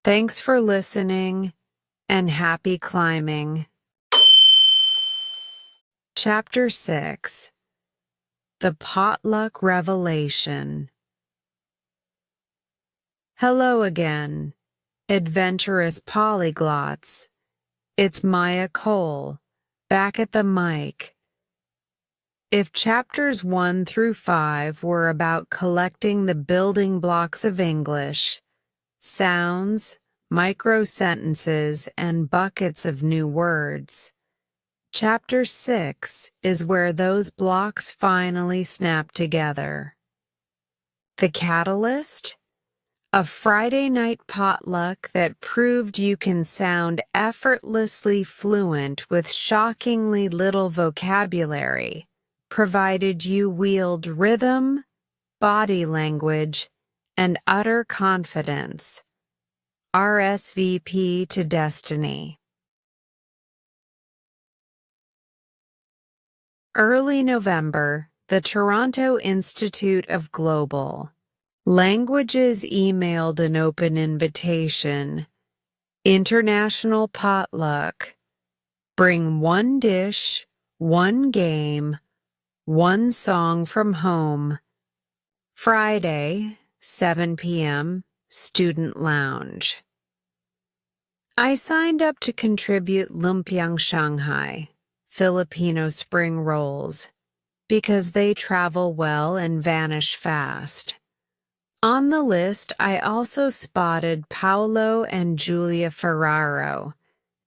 Thanks for listening, and happy climbing. Chapter 6. The Potluck Revelation. Hello again, adventurous polyglots. It's Maya Cole, back at the mic. If chapters 1 through 5 were about collecting the building blocks of English, sounds, micro-sentences, and buckets of new words, Chapter 6 is where those blocks finally snap together. The catalyst? A Friday night potluck that proved you can sound effortlessly fluent with shockingly little vocabulary, provided you wield rhythm, body language, and utter confidence. RSVP to Destiny. Early November, the Toronto Institute of Global Languages emailed an open invitation. International potluck. Bring one dish, one game, one song from home. Friday, 7 p.m., Student Lounge. I signed up to contribute lumpiang Shanghai, Filipino spring rolls, because they travel well and vanish fast. On the list, I also spotted Paolo and Giulia Ferraro,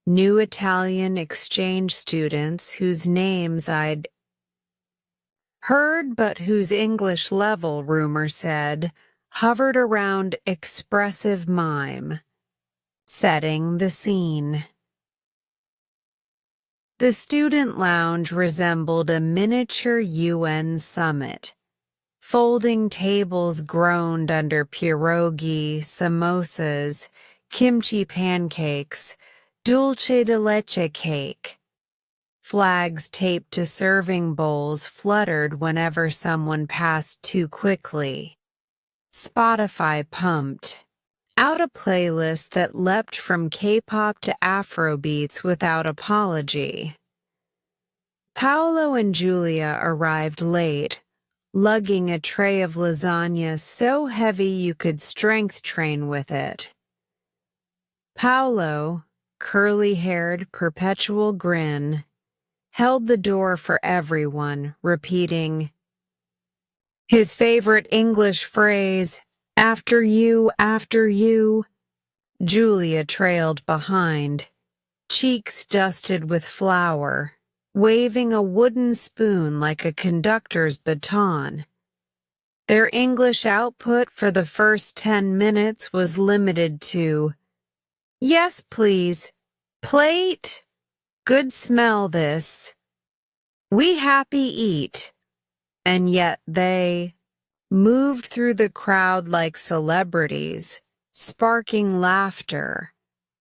new Italian exchange students whose names I'd heard but whose English level, rumor said, hovered around expressive mime. Setting the scene. The student lounge resembled a miniature UN summit. Folding tables groaned under pierogi, samosas, kimchi pancakes, dulce de leche cake. Flags taped to serving bowls fluttered whenever someone passed too quickly. Spotify pumped out a playlist that leapt from K-pop to Afrobeats without apology. Paolo and Giulia arrived late, lugging a tray of lasagna so heavy you could strength train with it. Paolo, curly-haired, perpetual grin, held the door for everyone, repeating his favorite English phrase, "After you, after you." Giulia trailed behind, cheeks dusted with flour, waving a wooden spoon like a conductor's baton. Their English output for the first 10 minutes was limited to, "Yes, please. Plate? Good smell this. We happy eat." And yet they moved through the crowd like celebrities, sparking laughter,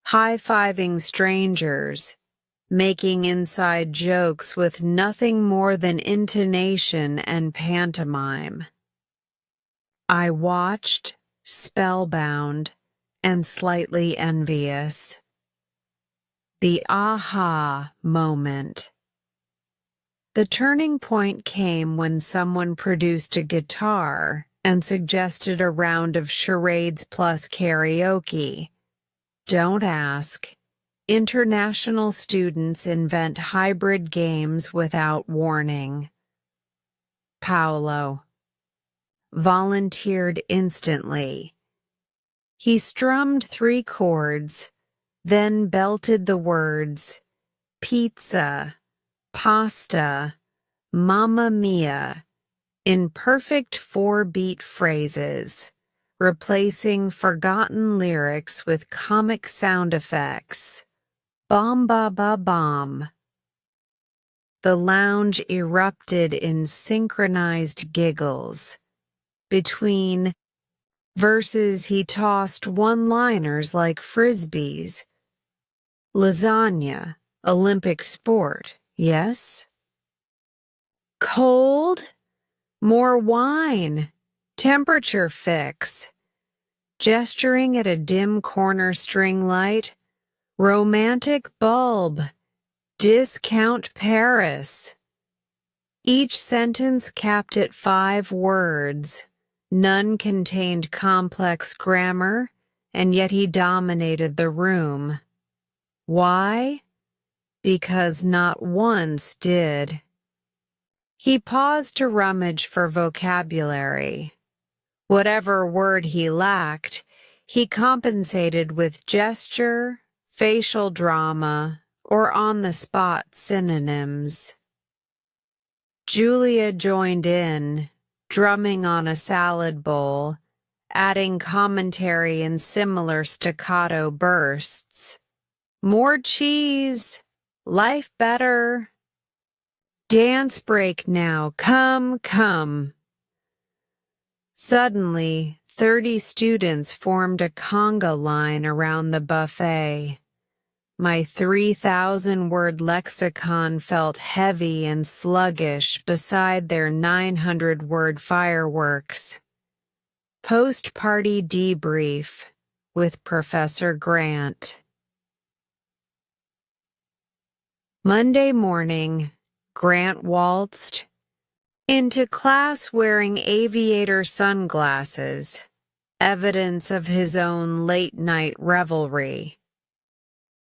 high-fiving strangers, making inside jokes with nothing more than intonation and pantomime. I watched, spellbound, and slightly envious. The aha moment. The turning point came when someone produced a guitar and suggested a round of charades plus karaoke. Don't ask. International students invent hybrid games without warning. Paolo volunteered instantly. He strummed 3 chords, then belted the words pizza, pasta, mamma mia in perfect 4-beat phrases, replacing forgotten lyrics with comic sound effects. Bomb ba ba bomb. The lounge erupted in synchronized giggles. Between verses he tossed one-liners like frisbees. Lasagna, Olympic sport, yes? Cold? More wine. Temperature fix. Gesturing at a dim corner string light. Romantic bulb. Discount Paris. Each sentence capped at 5 words. None contained complex grammar, and yet he dominated the room. Why? Because not once did. He paused to rummage for vocabulary. Whatever word he lacked, he compensated with gesture, facial drama, or on-the-spot synonyms. Julia joined in, drumming on a salad bowl, adding commentary in similar staccato bursts. More cheese, life better. Dance break now, come, come. Suddenly, 30 students formed a conga line around the buffet. My 3,000-word lexicon felt heavy and sluggish beside their 900-word fireworks. Post-party debrief with Professor Grant. Monday morning, Grant waltzed into class wearing aviator sunglasses, evidence of his own late-night revelry.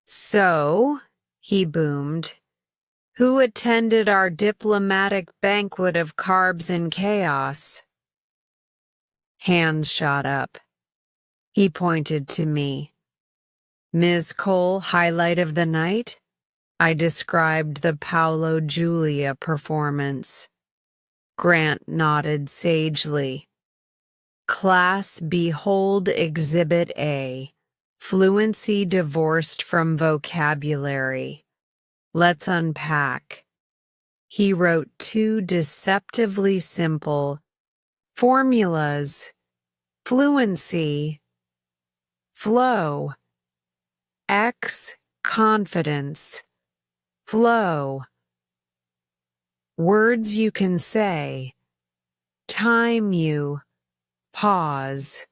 So, he boomed, who attended our diplomatic banquet of carbs and chaos? Hands shot up. He pointed to me. Ms. Cole, highlight of the night? I described the Paolo Julia performance. Grant nodded sagely. Class, behold Exhibit A. Fluency divorced from vocabulary. Let's unpack. He wrote 2 deceptively simple formulas. Fluency, flow. X, confidence. Flow. Words you can say. Time you. Pause.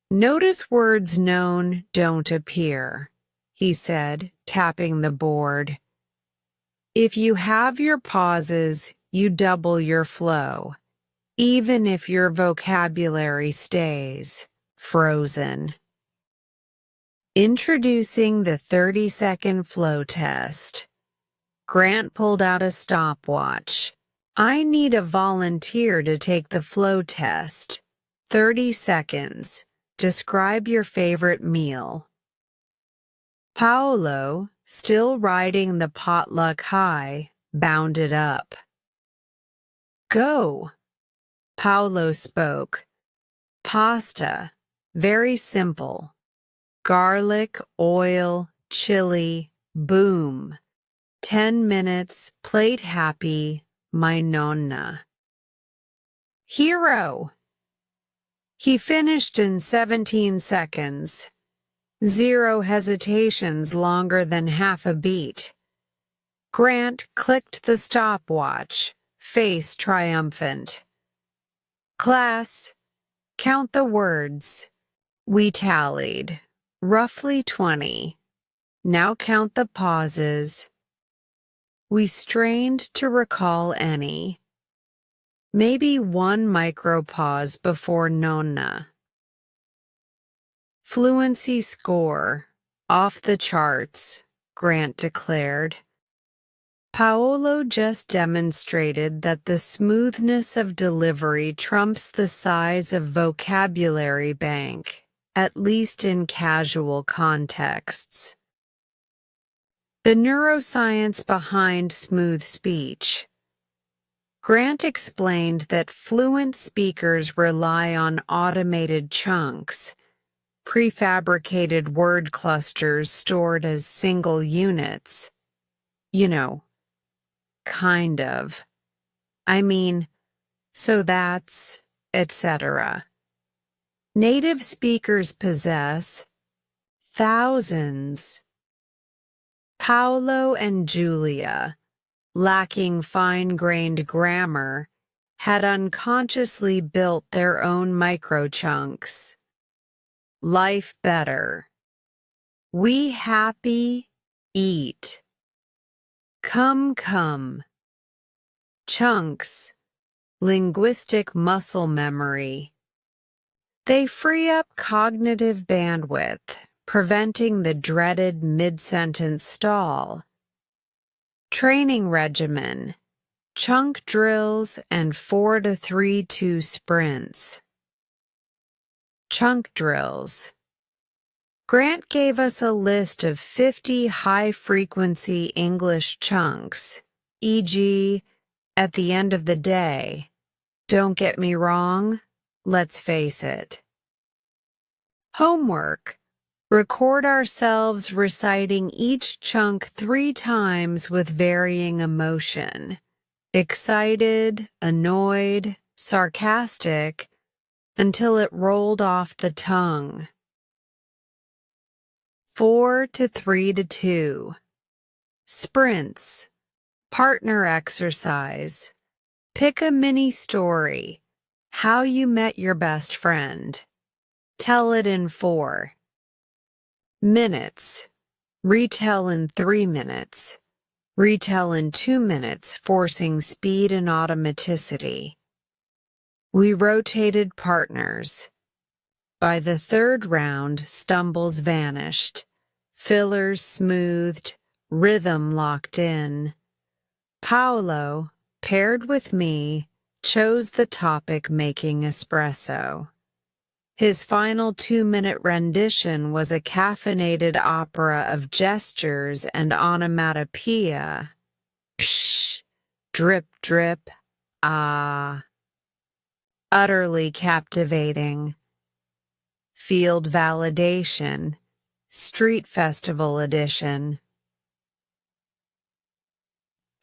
Notice words known don't appear, he said, tapping the board. If you have your pauses, you double your flow, even if your vocabulary stays frozen. Introducing the 30-second flow test. Grant pulled out a stopwatch. I need a volunteer to take the flow test. 30 seconds. Describe your favorite meal. Paolo, still riding the potluck high, bounded up. Go. Paolo spoke. Pasta. Very simple. Garlic, oil, chili, boom. 10 minutes, plate happy, my nonna. Hero. He finished in 17 seconds. 0 hesitations longer than half a beat. Grant clicked the stopwatch, face triumphant. Class, count the words. We tallied. Roughly 20. Now count the pauses. We strained to recall any. Maybe one micropause before Nonna. Fluency score, off the charts, Grant declared. Paolo just demonstrated that the smoothness of delivery trumps the size of vocabulary bank, at least in casual contexts. The neuroscience behind smooth speech. Grant explained that fluent speakers rely on automated chunks, prefabricated word clusters stored as single units. You know, kind of. I mean, so that's, etc. Native speakers possess thousands. Paolo and Julia, lacking fine-grained grammar, had unconsciously built their own microchunks. Life better. We happy, eat. Come. Chunks, linguistic muscle memory. They free up cognitive bandwidth, preventing the dreaded mid-sentence stall. Training regimen, chunk drills and 4 to 3-2 sprints. Chunk drills. Grant gave us a list of 50 high-frequency English chunks, e.g., at the end of the day. Don't get me wrong, let's face it. Homework. Record ourselves reciting each chunk 3 times with varying emotion. Excited, annoyed, sarcastic, until it rolled off the tongue. 4 to 3 to 2. Sprints. Partner exercise. Pick a mini story. How you met your best friend. Tell it in 4 minutes. Retell in 3 minutes. Retell in 2 minutes, forcing speed and automaticity. We rotated partners. By the 3rd round, stumbles vanished. Fillers smoothed, rhythm locked in. Paolo, paired with me, chose the topic making espresso. His final 2-minute rendition was a caffeinated opera of gestures and onomatopoeia. Psh, drip, drip, ah. Utterly captivating. Field validation, street festival edition.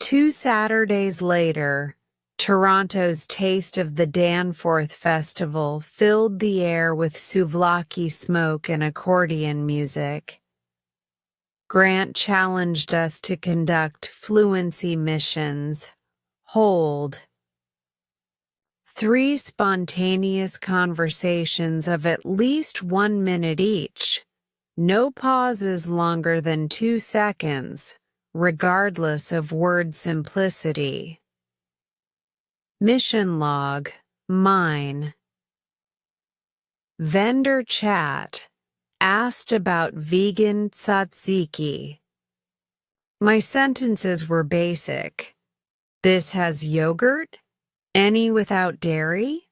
2 Saturdays later, Toronto's Taste of the Danforth Festival filled the air with souvlaki smoke and accordion music. Grant challenged us to conduct fluency missions. Hold. 3 spontaneous conversations of at least 1 minute each. No pauses longer than 2 seconds, regardless of word simplicity. Mission log, mine. Vendor chat, asked about vegan tzatziki. My sentences were basic. This has yogurt? Any without dairy?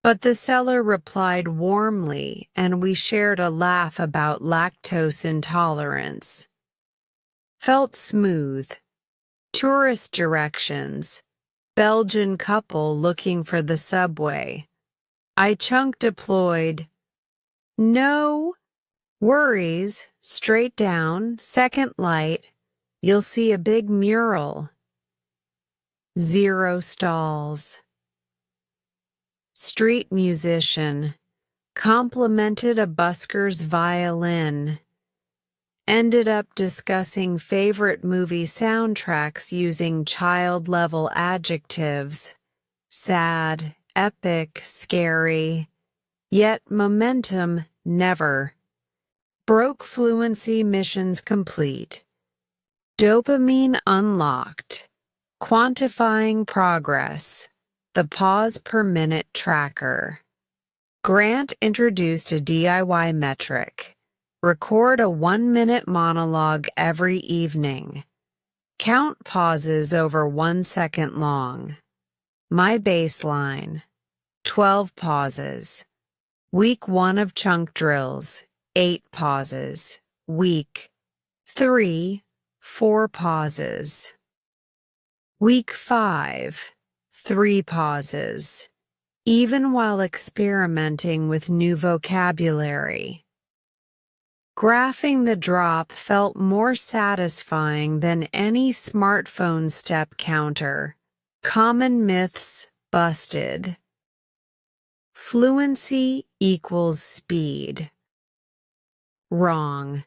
But the seller replied warmly, and we shared a laugh about lactose intolerance. Felt smooth. Tourist directions. Belgian couple looking for the subway. I chunk deployed. No worries, straight down, second light. You'll see a big mural. 0 stalls. Street musician. Complimented a busker's violin. Ended up discussing favorite movie soundtracks using child-level adjectives. Sad, epic, scary. Yet momentum never. Broke fluency missions complete. Dopamine unlocked. Quantifying progress. The pause per minute tracker. Grant introduced a DIY metric. Record a 1-minute monologue every evening. Count pauses over 1 second long. My baseline, 12 pauses. Week 1 of chunk drills, 8 pauses. Week 3, 4 pauses. Week 5, 3 pauses. Even while experimenting with new vocabulary. Graphing the drop felt more satisfying than any smartphone step counter. Common myths busted. Fluency equals speed. Wrong.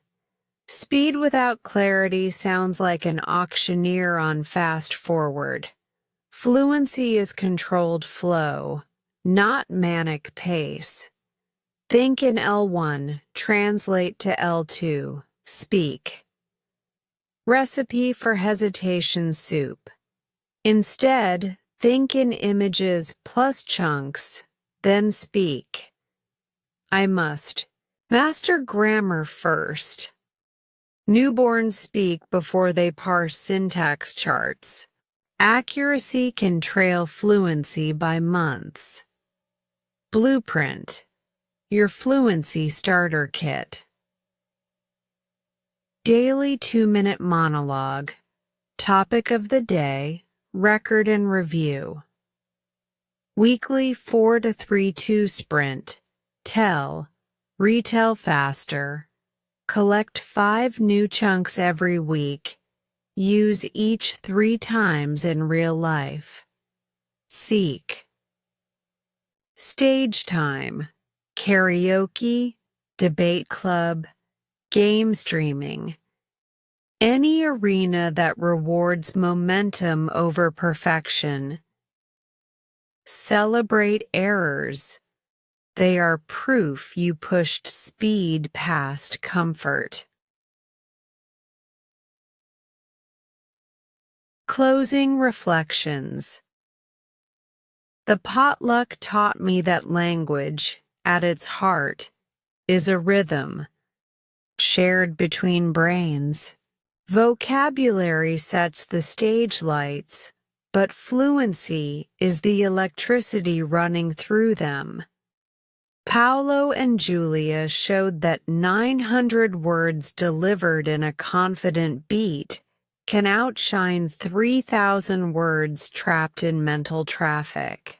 Speed without clarity sounds like an auctioneer on fast forward. Fluency is controlled flow, not manic pace. Think in L1, translate to L2, speak. Recipe for hesitation soup. Instead, think in images plus chunks, then speak. I must. Master grammar first. Newborns speak before they parse syntax charts. Accuracy can trail fluency by months. Blueprint. Your Fluency Starter Kit. Daily 2-minute monologue. Topic of the day, record and review. Weekly 4 to 3-2 sprint. Tell, retell faster. Collect 5 new chunks every week. Use each 3 times in real life. Seek. Stage time. Karaoke, debate club, game streaming. Any arena that rewards momentum over perfection. Celebrate errors. They are proof you pushed speed past comfort. Closing reflections. The potluck taught me that language, at its heart, is a rhythm, shared between brains. Vocabulary sets the stage lights, but fluency is the electricity running through them. Paolo and Julia showed that 900 words delivered in a confident beat can outshine 3,000 words trapped in mental traffic.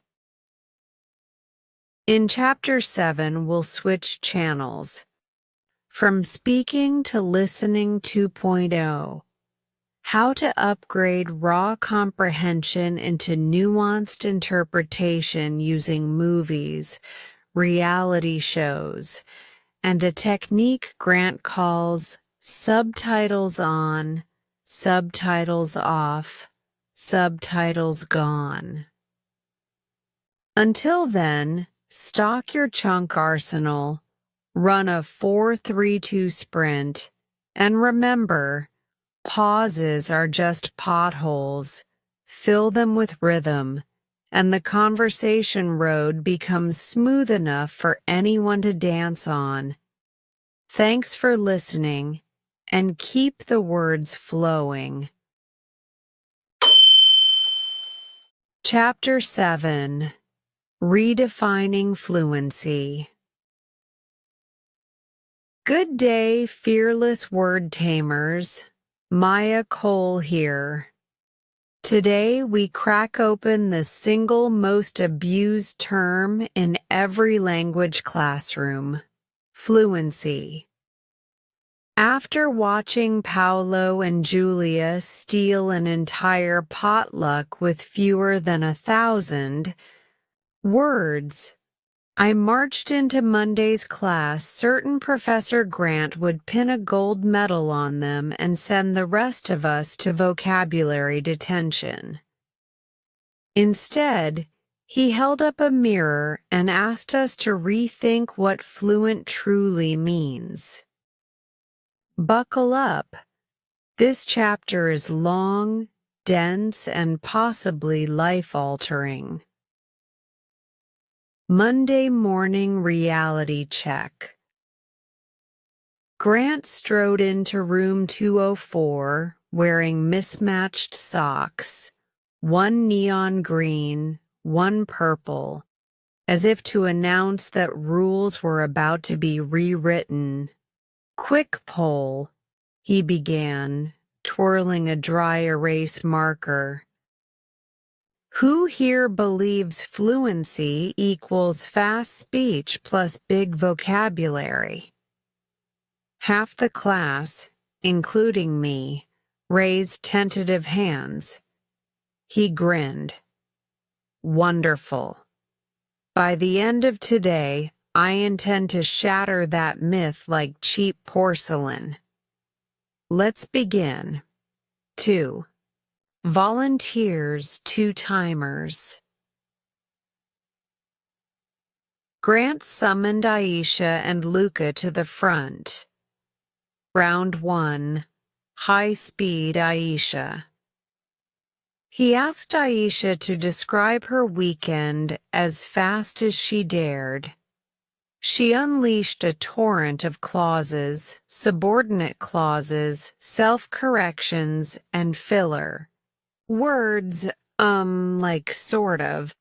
In Chapter 7, we'll switch channels. From speaking to listening 2.0. How to upgrade raw comprehension into nuanced interpretation using movies, reality shows, and a technique Grant calls subtitles on, subtitles off, subtitles gone. Until then, stock your chunk arsenal, run a 4-3-2 sprint, and remember, pauses are just potholes. Fill them with rhythm, and the conversation road becomes smooth enough for anyone to dance on. Thanks for listening, and keep the words flowing. Chapter 7. Redefining Fluency. Good day, fearless word tamers. Maya Cole here. Today we crack open the single most abused term in every language classroom, fluency. After watching Paolo and Julia steal an entire potluck with fewer than 1,000 words, I marched into Monday's class certain Professor Grant would pin a gold medal on them and send the rest of us to vocabulary detention. Instead, he held up a mirror and asked us to rethink what fluent truly means. Buckle up. This chapter is long, dense, and possibly life-altering. Monday morning reality check. Grant strode into room 204 wearing mismatched socks, one neon green, one purple, as if to announce that rules were about to be rewritten. Quick poll, he began, twirling a dry erase marker. Who here believes fluency equals fast speech plus big vocabulary? Half the class, including me, raised tentative hands. He grinned. Wonderful. By the end of today, I intend to shatter that myth like cheap porcelain. Let's begin. 2. Volunteers 2 timers. Grant summoned Aisha and Luca to the front. Round 1. High-speed Aisha. He asked Aisha to describe her weekend as fast as she dared. She unleashed a torrent of clauses, subordinate clauses, self-corrections, and filler. Words, like sort of.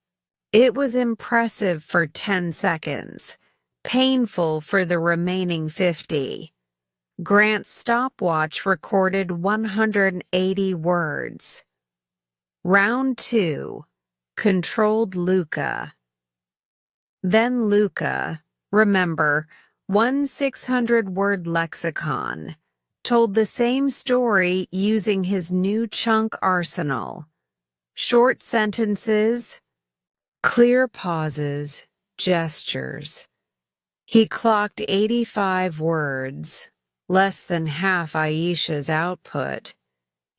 It was impressive for 10 seconds, painful for the remaining 50. Grant's stopwatch recorded 180 words. Round 2. Controlled Luca. Then Luca, remember, 1,600-word lexicon, told the same story using his new chunk arsenal. Short sentences, clear pauses, gestures. He clocked 85 words, less than half Aisha's output,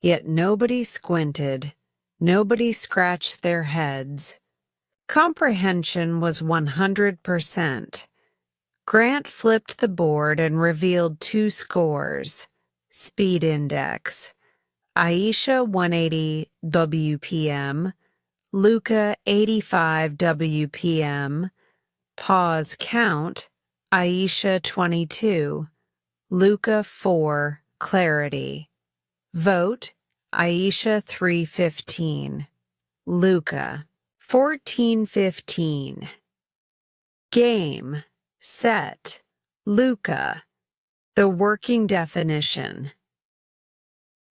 yet nobody squinted. Nobody scratched their heads. Comprehension was 100%. Grant flipped the board and revealed 2 scores. Speed index. Aisha 180 WPM, Luca 85 WPM. Pause count. Aisha 22, Luca 4, clarity. Vote. Aisha 315, Luca 1415. Game, set, Luca. The working definition.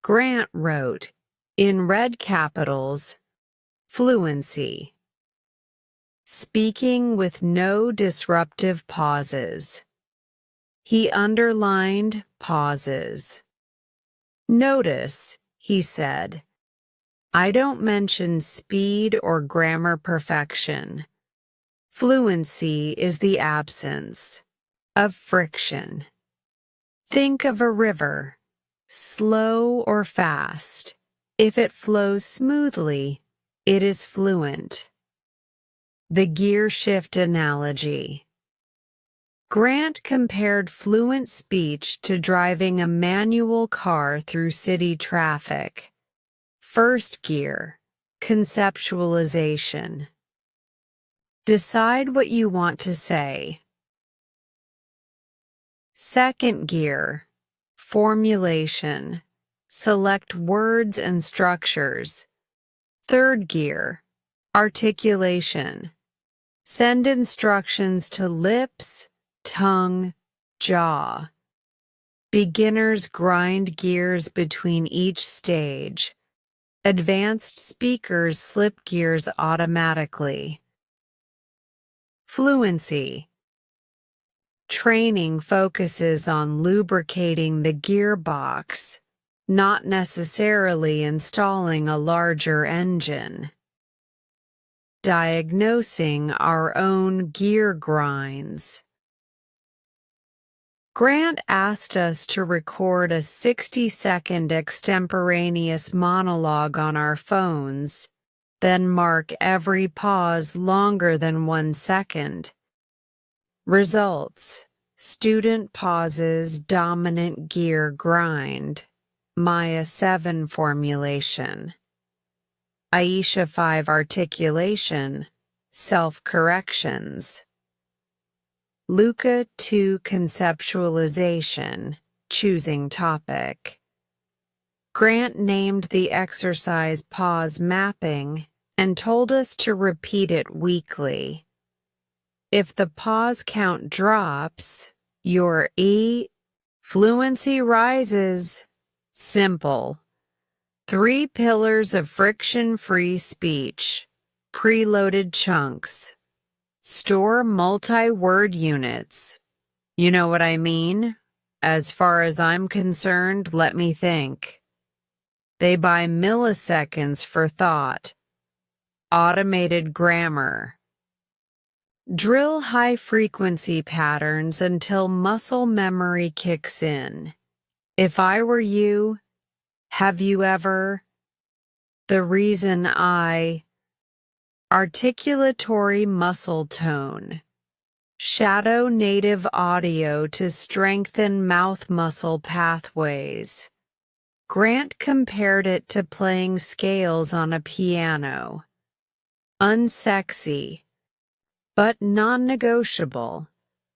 Grant wrote, in red capitals, fluency. Speaking with no disruptive pauses. He underlined pauses. Notice, he said, I don't mention speed or grammar perfection. Fluency is the absence of friction. Think of a river, slow or fast. If it flows smoothly, it is fluent. The gear shift analogy. Grant compared fluent speech to driving a manual car through city traffic. First gear, conceptualization. Decide what you want to say. Second gear, formulation. Select words and structures. Third gear, articulation. Send instructions to lips, tongue, jaw. Beginners grind gears between each stage. Advanced speakers slip gears automatically. Fluency. Training focuses on lubricating the gearbox, not necessarily installing a larger engine. Diagnosing our own gear grinds. Grant asked us to record a 60-second extemporaneous monologue on our phones, then mark every pause longer than 1 second. Results: student pauses, dominant gear grind. Maya 7 formulation. Aisha 5 articulation, self-corrections. Luca 2 conceptualization, choosing topic. Grant named the exercise pause mapping and told us to repeat it weekly. If the pause count drops, your fluency rises. Simple. 3 pillars of friction-free speech. Preloaded chunks. Store multi-word units. You know what I mean? As far as I'm concerned, let me think. They buy milliseconds for thought. Automated grammar. Drill high-frequency patterns until muscle memory kicks in. If I were you, have you ever? The reason I. Articulatory muscle tone. Shadow native audio to strengthen mouth muscle pathways. Grant compared it to playing scales on a piano. Unsexy, but non-negotiable.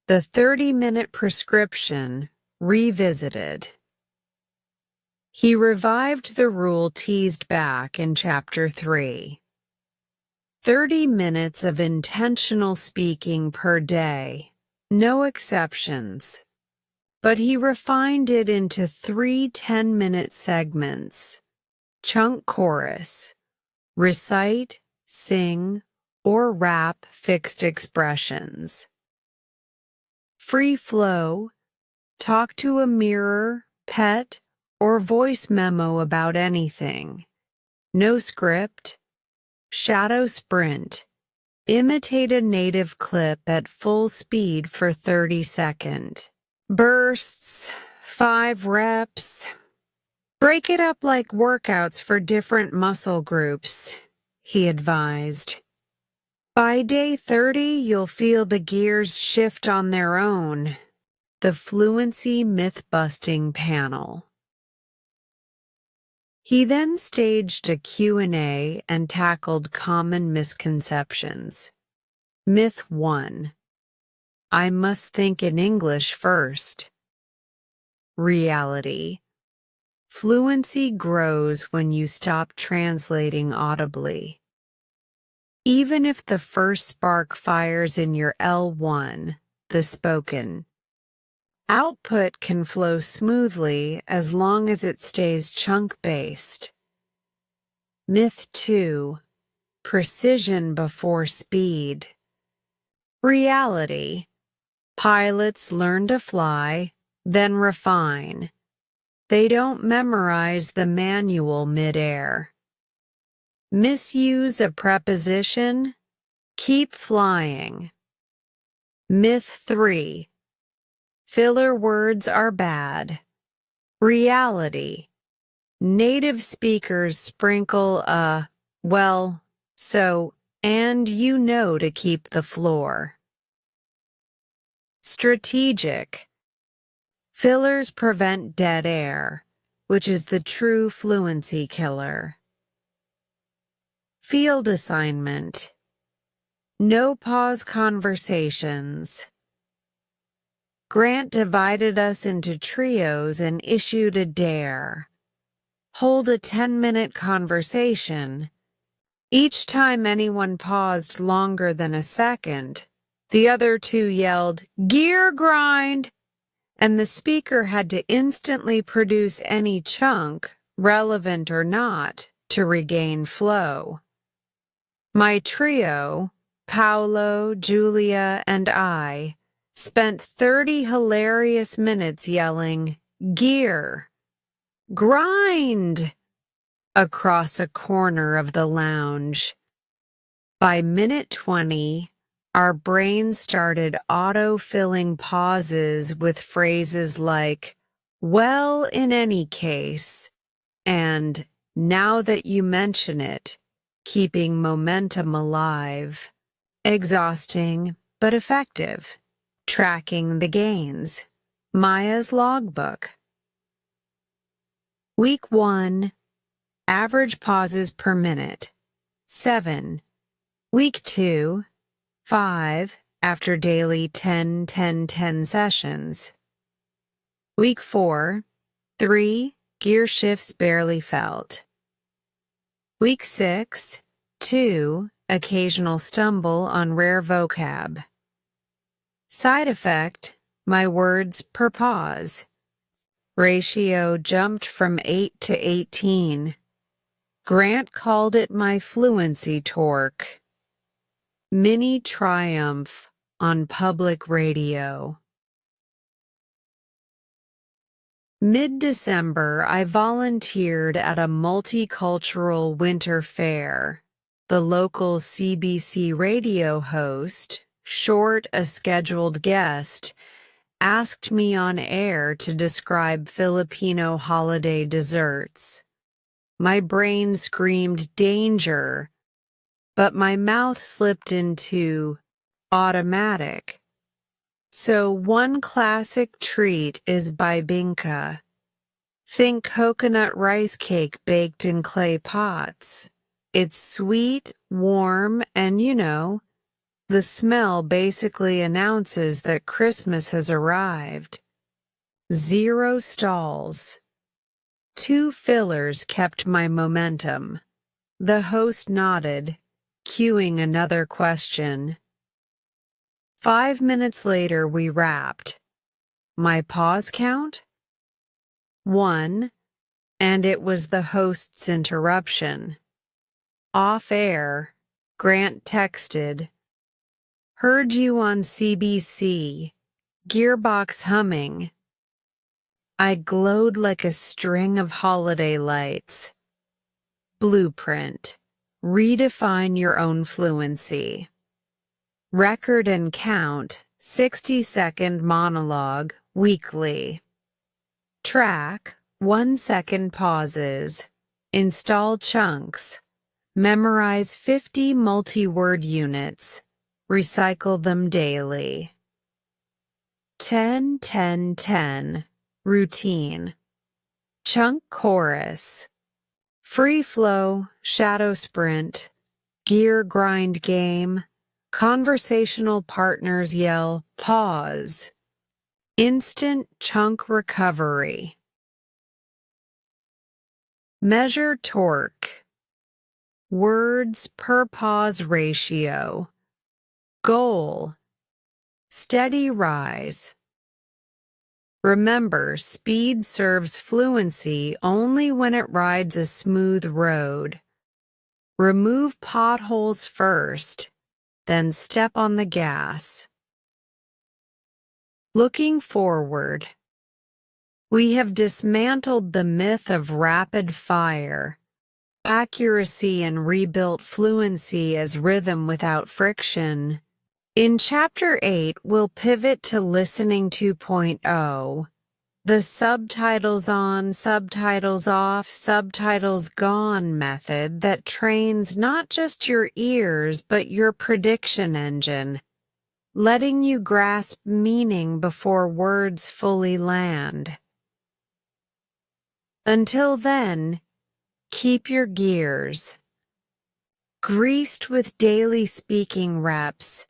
The 30-minute prescription, revisited. He revived the rule teased back in Chapter 3. 30 minutes of intentional speaking per day, no exceptions. But he refined it into 3 10-minute segments. Chunk chorus, recite, sing, or rap fixed expressions. Free flow, talk to a mirror, pet, or voice memo about anything. No script. Shadow sprint. Imitate a native clip at full speed for 30-second bursts, 5 reps. Break it up like workouts for different muscle groups, he advised. By day 30, you'll feel the gears shift on their own. The Fluency Myth-Busting Panel. He then staged a Q&A and tackled common misconceptions. Myth 1. I must think in English first. Reality. Fluency grows when you stop translating audibly. Even if the first spark fires in your L1, the spoken, output can flow smoothly as long as it stays chunk-based. Myth 2. Precision before speed. Reality. Pilots learn to fly, then refine. They don't memorize the manual mid-air. Misuse a preposition? Keep flying. Myth 3. Filler words are bad. Reality. Native speakers sprinkle a, well, so, and you know to keep the floor. Strategic. Fillers prevent dead air, which is the true fluency killer. Field assignment. No pause conversations. Grant divided us into trios and issued a dare. Hold a 10-minute conversation. Each time anyone paused longer than a second, the other 2 yelled, "Gear grind!" and the speaker had to instantly produce any chunk, relevant or not, to regain flow. My trio, Paolo, Julia, and I, spent 30 hilarious minutes yelling, "Gear! Grind!" across a corner of the lounge. By minute 20, our brains started auto-filling pauses with phrases like, "well, in any case," and "now that you mention it," keeping momentum alive. Exhausting, but effective. Tracking the gains. Maya's logbook. Week 1, average pauses per minute, 7. Week 2, 5, after daily 10-10-10 sessions. Week 4, 3, gear shifts barely felt. Week 6, 2, occasional stumble on rare vocab. Side effect, my words per pause. Ratio jumped from 8 to 18. Grant called it my fluency torque. Mini triumph on public radio. Mid-December, I volunteered at a multicultural winter fair. The local CBC radio host, short a scheduled guest, asked me on air to describe Filipino holiday desserts. My brain screamed danger, but my mouth slipped into automatic. So one classic treat is bibingka. Think coconut rice cake baked in clay pots. It's sweet, warm, and the smell basically announces that Christmas has arrived. 0 stalls. 2 fillers kept my momentum. The host nodded, cueing another question. 5 minutes later, we wrapped. My pause count? 1, and it was the host's interruption. Off air, Grant texted, "Heard you on CBC, gearbox humming." I glowed like a string of holiday lights. Blueprint. Redefine your own fluency. Record and count, 60-second monologue, weekly. Track, 1-second pauses. Install chunks. Memorize 50 multi-word units. Recycle them daily. 10-10-10. Routine. Chunk chorus. Free flow, shadow sprint. Gear grind game. Conversational partners yell, pause. Instant chunk recovery. Measure torque. Words per pause ratio. Goal. Steady rise. Remember, speed serves fluency only when it rides a smooth road. Remove potholes first, then step on the gas. Looking forward. We have dismantled the myth of rapid fire, accuracy, and rebuilt fluency as rhythm without friction. In Chapter 8, we'll pivot to Listening 2.0, the subtitles on, subtitles off, subtitles gone method that trains not just your ears but your prediction engine, letting you grasp meaning before words fully land. Until then, keep your gears greased with daily speaking reps.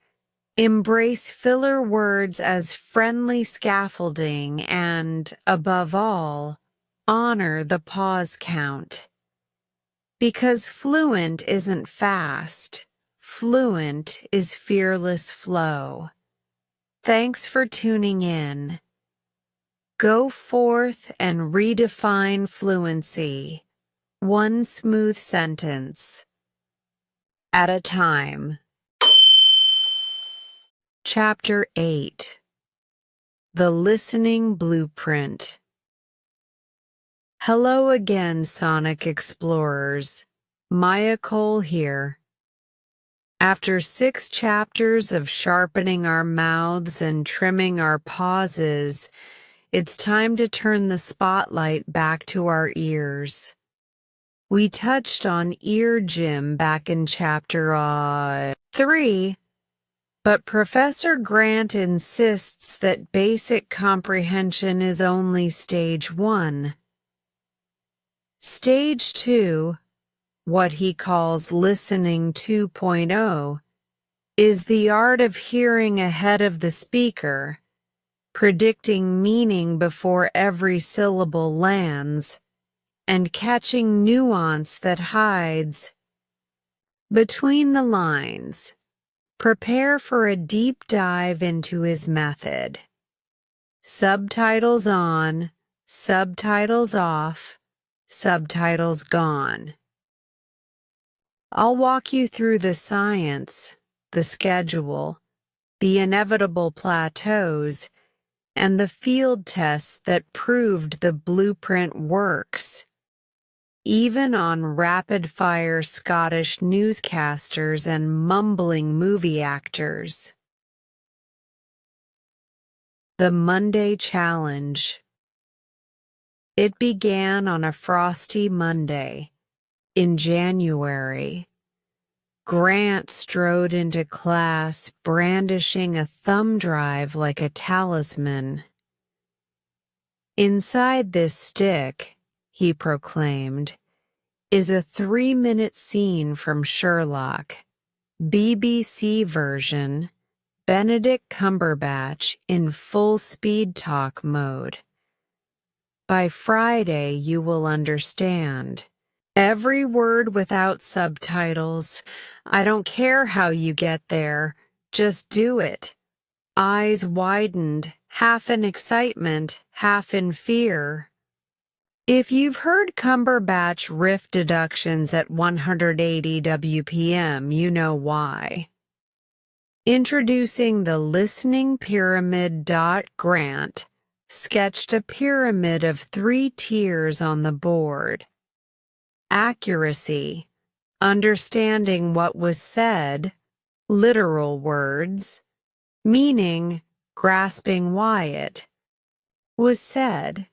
Embrace filler words as friendly scaffolding and, above all, honor the pause count. Because fluent isn't fast, fluent is fearless flow. Thanks for tuning in. Go forth and redefine fluency, one smooth sentence at a time. Chapter 8. The Listening Blueprint. Hello again, Sonic Explorers. Maya Cole here. After 6 chapters of sharpening our mouths and trimming our pauses, it's time to turn the spotlight back to our ears. We touched on ear gym back in Chapter 3, but Professor Grant insists that basic comprehension is only stage 1. Stage 2, what he calls listening 2.0, is the art of hearing ahead of the speaker, predicting meaning before every syllable lands, and catching nuance that hides between the lines. Prepare for a deep dive into his method. Subtitles on, subtitles off, subtitles gone. I'll walk you through the science, the schedule, the inevitable plateaus, and the field tests that proved the blueprint works, even on rapid-fire Scottish newscasters and mumbling movie actors. The Monday Challenge. It began on a frosty Monday in January. Grant strode into class brandishing a thumb drive like a talisman. "Inside this stick," he proclaimed, "is a 3-minute scene from Sherlock, BBC version, Benedict Cumberbatch in full speed talk mode. By Friday you will understand. Every word without subtitles. I don't care how you get there. Just do it." Eyes widened, half in excitement, half in fear. If you've heard Cumberbatch riff deductions at 180 WPM, you know why. Introducing the listening pyramid. Grant sketched a pyramid of 3 tiers on the board. Accuracy, understanding what was said, literal words, meaning, grasping why it was said,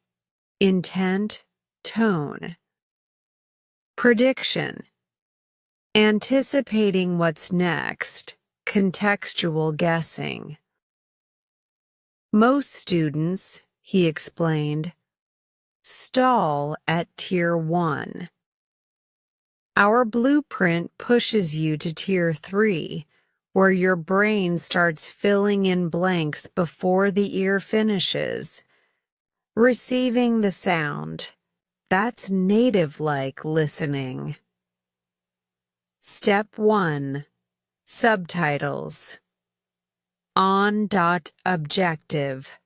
intent, tone. Prediction, anticipating what's next, contextual guessing. Most students, he explained, stall at Tier 1. Our blueprint pushes you to Tier 3, where your brain starts filling in blanks before the ear finishes. Receiving the sound. That's native-like listening. Step 1. Subtitles. Objective.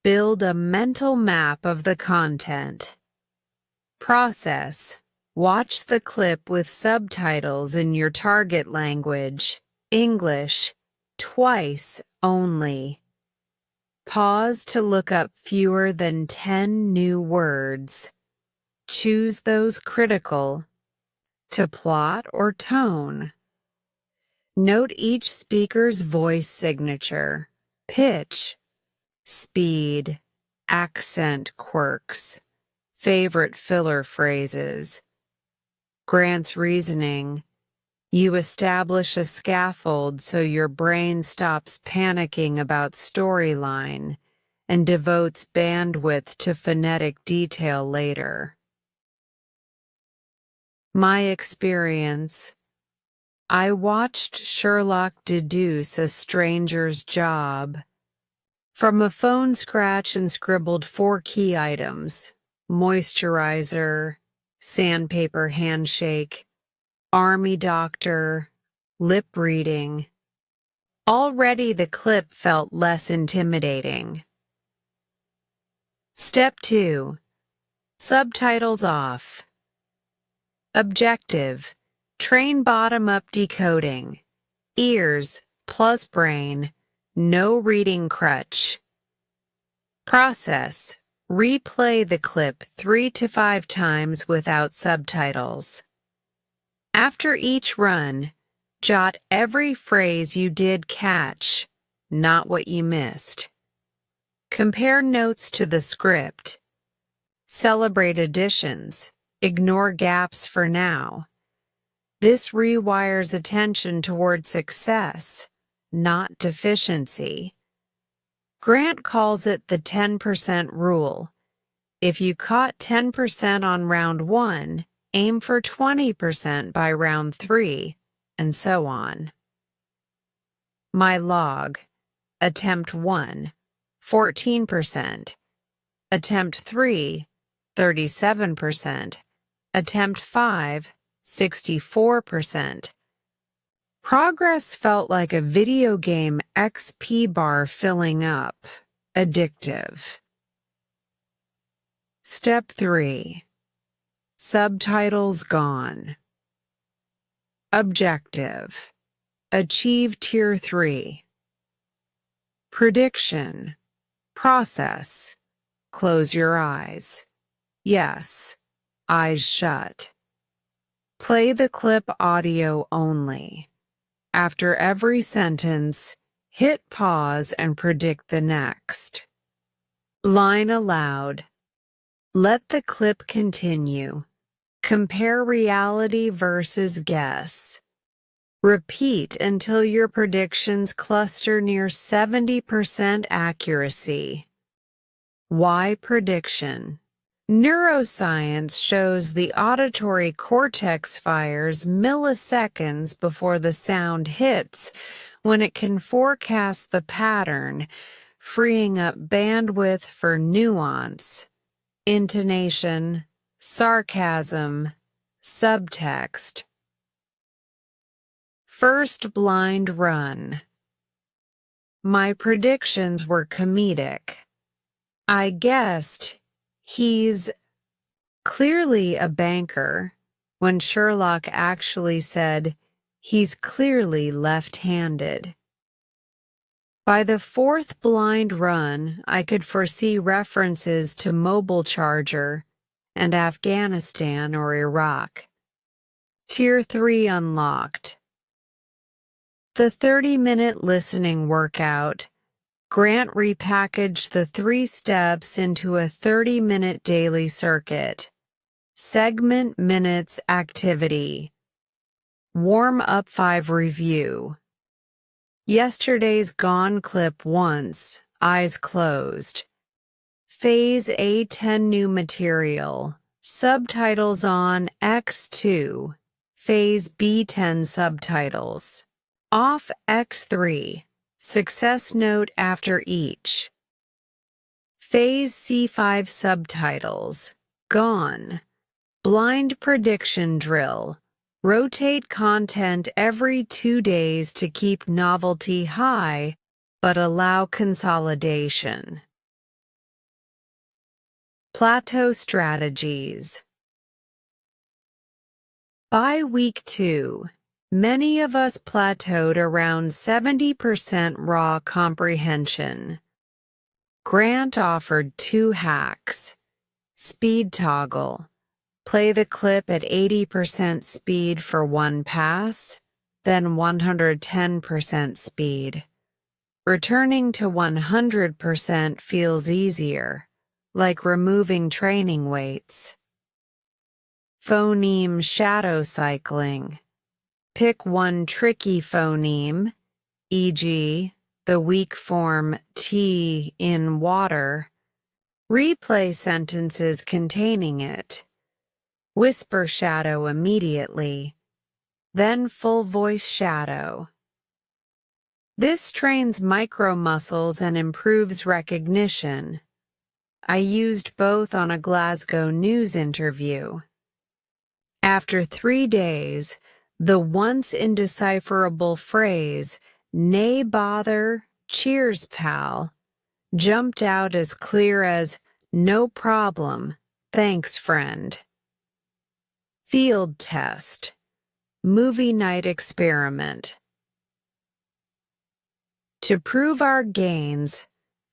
Build a mental map of the content. Process. Watch the clip with subtitles in your target language, English, twice only. Pause to look up fewer than 10 new words. Choose those critical to plot or tone. Note each speaker's voice signature, pitch, speed, accent quirks, favorite filler phrases. Grant's reasoning. You establish a scaffold so your brain stops panicking about storyline and devotes bandwidth to phonetic detail later. My experience. I watched Sherlock deduce a stranger's job. From a phone scratch and scribbled 4 key items: moisturizer, sandpaper handshake, army doctor, lip reading. Already the clip felt less intimidating. Step 2. Subtitles off. Objective. Train bottom-up decoding. Ears plus brain. No reading crutch. Process. Replay the clip 3 to 5 times without subtitles. After each run, jot every phrase you did catch, not what you missed. Compare notes to the script. Celebrate additions. Ignore gaps for now. This rewires attention toward success, not deficiency. Grant calls it the 10% rule. If you caught 10% on round 1, aim for 20% by round 3, and so on. My log. Attempt 1, 14%. Attempt 3, 37%. Attempt 5, 64%. Progress felt like a video game XP bar filling up. Addictive. Step 3. Subtitles gone. Objective. Achieve Tier 3. Prediction. Process. Close your eyes. Yes. Eyes shut. Play the clip audio only. After every sentence, hit pause and predict the next. Line aloud. Let the clip continue. Compare reality versus guess. Repeat until your predictions cluster near 70% accuracy. Why prediction? Neuroscience shows the auditory cortex fires milliseconds before the sound hits when it can forecast the pattern, freeing up bandwidth for nuance, intonation, sarcasm, subtext. First blind run. My predictions were comedic. I guessed he's clearly a banker when Sherlock actually said he's clearly left-handed. By the fourth blind run, I could foresee references to mobile charger and Afghanistan or Iraq. Tier 3 unlocked. The 30-minute listening workout. Grant repackaged the 3 steps into a 30-minute daily circuit. Segment minutes activity. Warm-up 5 review. Yesterday's gone clip once, eyes closed. Phase A10 new material. Subtitles on X2. Phase B10 subtitles. Off X3. Success note after each. Phase C5 subtitles. Gone. Blind prediction drill. Rotate content every 2 days to keep novelty high, but allow consolidation. Plateau strategies. By week 2, many of us plateaued around 70% raw comprehension. Grant offered 2 hacks. Speed toggle. Play the clip at 80% speed for 1 pass, then 110% speed. Returning to 100% feels easier, like removing training weights. Phoneme shadow cycling. Pick one tricky phoneme, e.g., the weak form T in water. Replay sentences containing it. Whisper shadow immediately, then full voice shadow. This trains micro muscles and improves recognition. I used both on a Glasgow news interview. After 3 days, the once indecipherable phrase, "Nay bother, cheers pal," jumped out as clear as, "No problem, thanks friend." Field test. Movie night experiment. To prove our gains,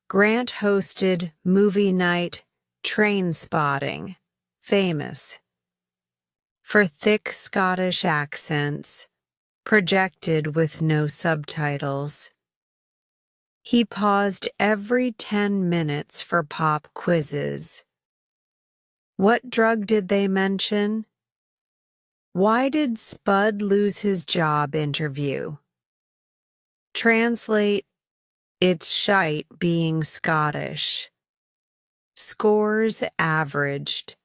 Grant hosted movie night train spotting, famous for thick Scottish accents, projected with no subtitles. He paused every 10 minutes for pop quizzes. What drug did they mention? Why did Spud lose his job interview? Translate, it's shite being Scottish. scores averaged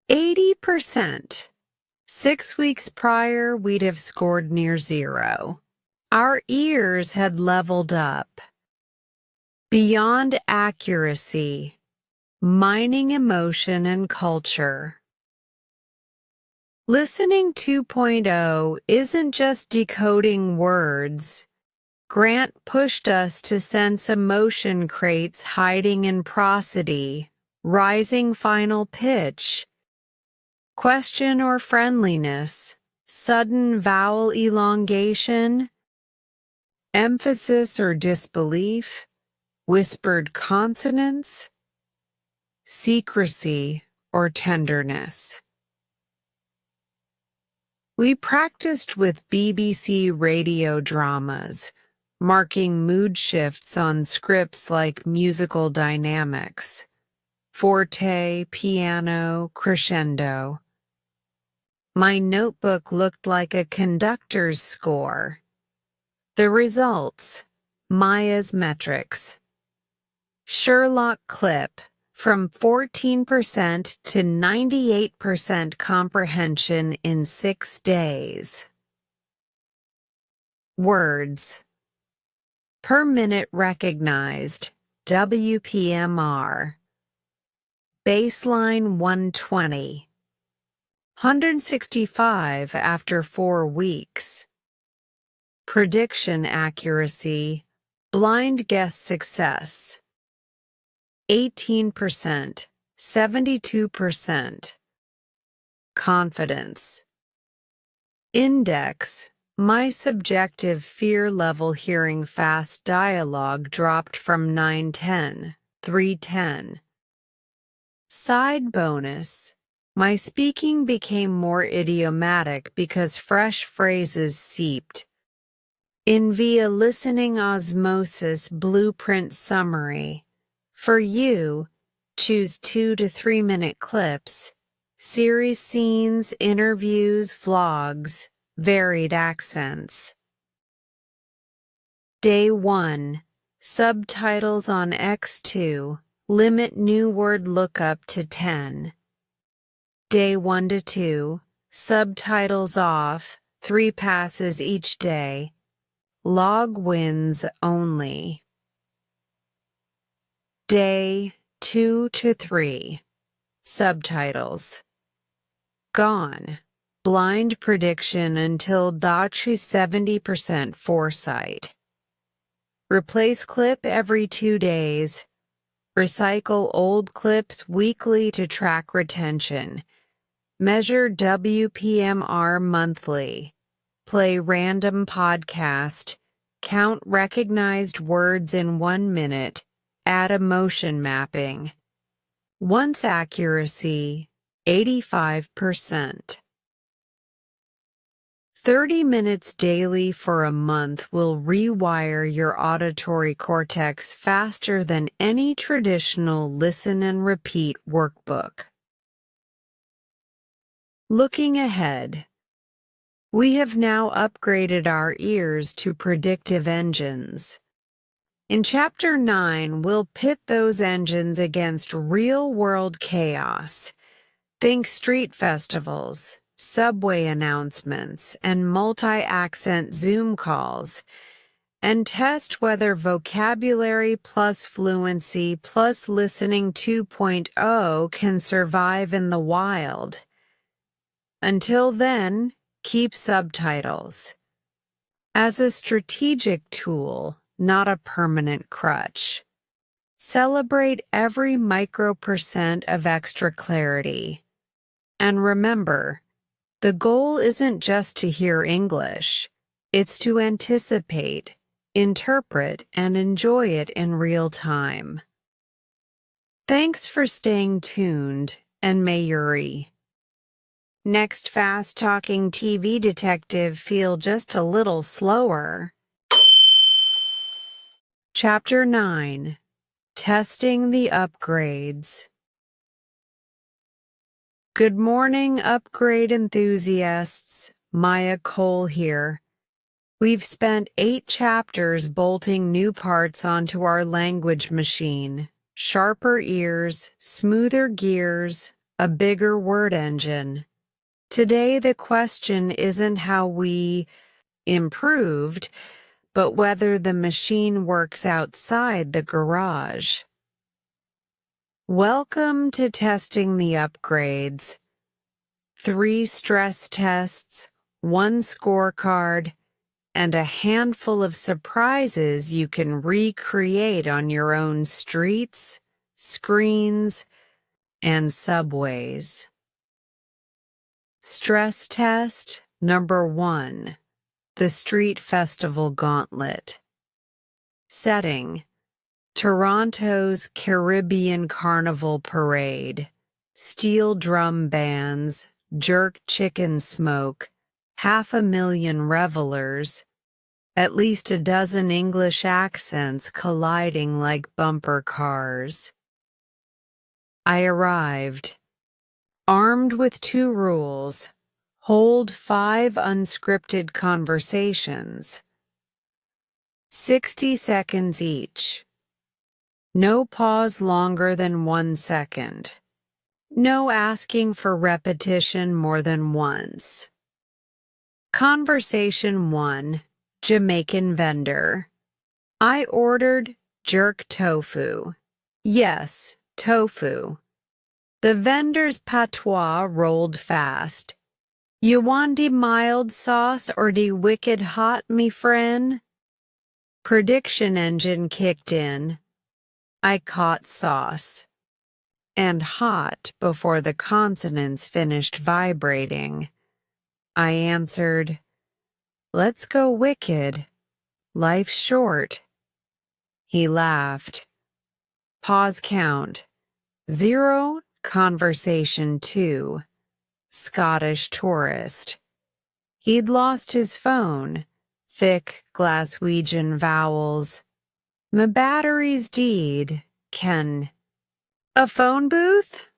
80%. 6 weeks prior, we'd have scored near zero. Our ears had leveled up. Beyond accuracy, mining emotion and culture. Listening 2.0 isn't just decoding words. Grant pushed us to sense emotion crates hiding in prosody, rising final pitch, question or friendliness, sudden vowel elongation, emphasis or disbelief, whispered consonants, secrecy or tenderness. We practiced with BBC radio dramas, marking mood shifts on scripts like musical dynamics, forte, piano, crescendo. My notebook looked like a conductor's score. The results: Maya's metrics. Sherlock clip, from 14% to 98% comprehension in 6 days. Words per minute recognized, WPMR. Baseline 120. 165 after 4 weeks. Prediction accuracy, blind guess success. 18%, 72%. Confidence. Index, my subjective fear level hearing fast dialogue dropped from 910, 310. Side bonus, my speaking became more idiomatic because fresh phrases seeped in via listening osmosis blueprint summary. For you, choose 2 to 3 minute clips, series scenes, interviews, vlogs, varied accents. Day 1. Subtitles on X2, limit new word lookup to 10. Day 1 to 2, subtitles off, 3 passes each day. Log wins only. Day 2 to 3, subtitles. Gone. Blind prediction until Dachi 70% foresight. Replace clip every 2 days. Recycle old clips weekly to track retention. Measure WPMR monthly. Play random podcast. Count recognized words in 1 minute. Add emotion mapping. Once accuracy, 85%. 30 minutes daily for a month will rewire your auditory cortex faster than any traditional listen and repeat workbook. Looking ahead, we have now upgraded our ears to predictive engines. In Chapter 9, we'll pit those engines against real-world chaos. Think street festivals, subway announcements, and multi-accent Zoom calls, and test whether vocabulary plus fluency plus listening 2.0 can survive in the wild. Until then, keep subtitles as a strategic tool, not a permanent crutch. Celebrate every micro% of extra clarity. And remember, the goal isn't just to hear English, it's to anticipate, interpret, and enjoy it in real time. Thanks for staying tuned, and Mayuri. Next fast-talking TV detective feel just a little slower. Chapter 9. Testing the Upgrades. Good morning, upgrade enthusiasts. Maya Cole here. We've spent 8 chapters bolting new parts onto our language machine. sharper ears, smoother gears, a bigger word engine. Today, the question isn't how we improved, but whether the machine works outside the garage. Welcome to Testing the Upgrades. 3 stress tests, 1 scorecard, and a handful of surprises you can recreate on your own streets, screens, and subways. Stress test number 1. The Street Festival Gauntlet. Setting: Toronto's Caribbean Carnival Parade. Steel drum bands, jerk chicken smoke, 500,000 revelers, at least a dozen English accents colliding like bumper cars. I arrived, armed with 2 rules. Hold 5 unscripted conversations. 60 seconds each. No pause longer than 1 second. No asking for repetition more than once. Conversation 1. Jamaican vendor. I ordered jerk tofu. Yes, tofu. The vendor's patois rolled fast. You want the mild sauce or the wicked hot, me friend? Prediction engine kicked in. I caught sauce. And hot before the consonants finished vibrating. I answered, let's go wicked. Life's short. He laughed. Pause count. 0, conversation 2. Scottish tourist. He'd lost his phone. Thick Glaswegian vowels. My battery's deed, Ken. A phone booth?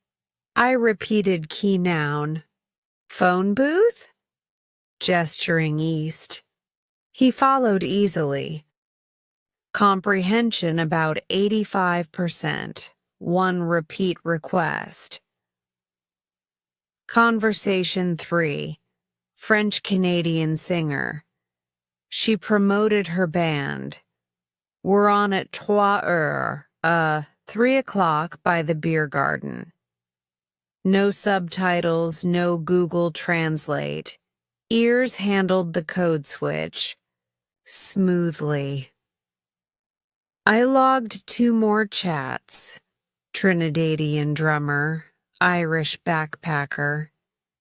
I repeated key noun. Phone booth? Gesturing east. He followed easily. Comprehension about 85%. 1 repeat request. Conversation 3. French-Canadian singer. She promoted her band. We're on at 3 o'clock by the beer garden. No subtitles, no Google Translate. Ears handled the code switch. Smoothly. I logged 2 more chats. Trinidadian drummer, Irish backpacker,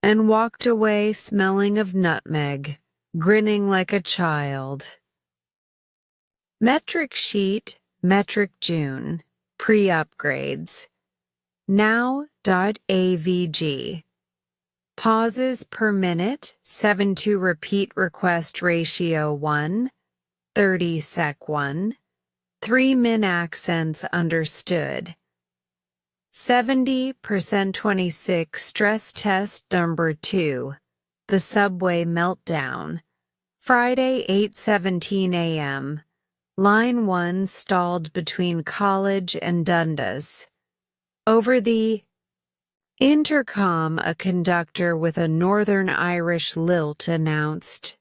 and walked away smelling of nutmeg, grinning like a child. Metric sheet, metric June, pre-upgrades. Now.avg. Pauses per minute, 7 to repeat request ratio 1, 30 sec 1, 3 min accents understood. 70% 26 stress test number 2. The subway meltdown. Friday 8:17 a.m. Line 1 stalled between College and Dundas. Over the intercom, a conductor with a Northern Irish lilt announced,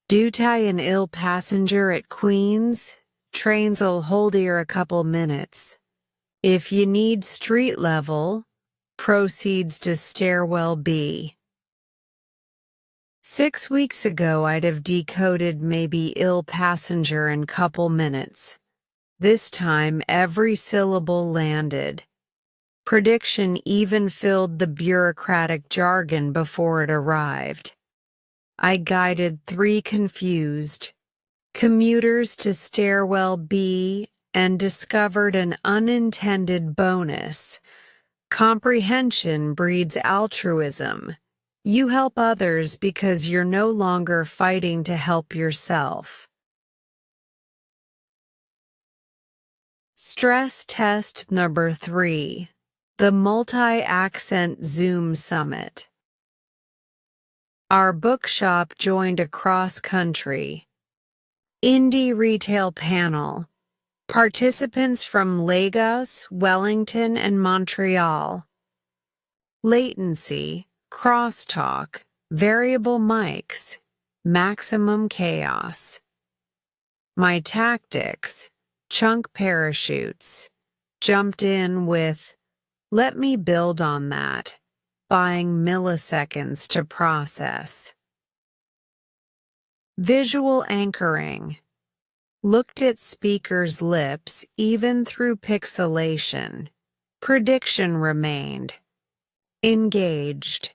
"Due to an ill passenger at Queen's, trains'll hold here a couple minutes. If you need street level, proceeds to stairwell B." 6 weeks ago, I'd have decoded maybe ill passenger in couple minutes. This time, every syllable landed. Prediction even filled the bureaucratic jargon before it arrived. I guided 3 confused commuters to stairwell B and discovered an unintended bonus. Comprehension breeds altruism. You help others because you're no longer fighting to help yourself. Stress test number 3. The Multi-Accent Zoom Summit. Our bookshop joined a cross-country indie retail panel. Participants from Lagos, Wellington, and Montreal. Latency, crosstalk, variable mics, maximum chaos. My tactics, chunk parachutes, jumped in with, let me build on that, buying milliseconds to process. Visual anchoring, looked at speaker's lips even through pixelation. Prediction remained. Engaged.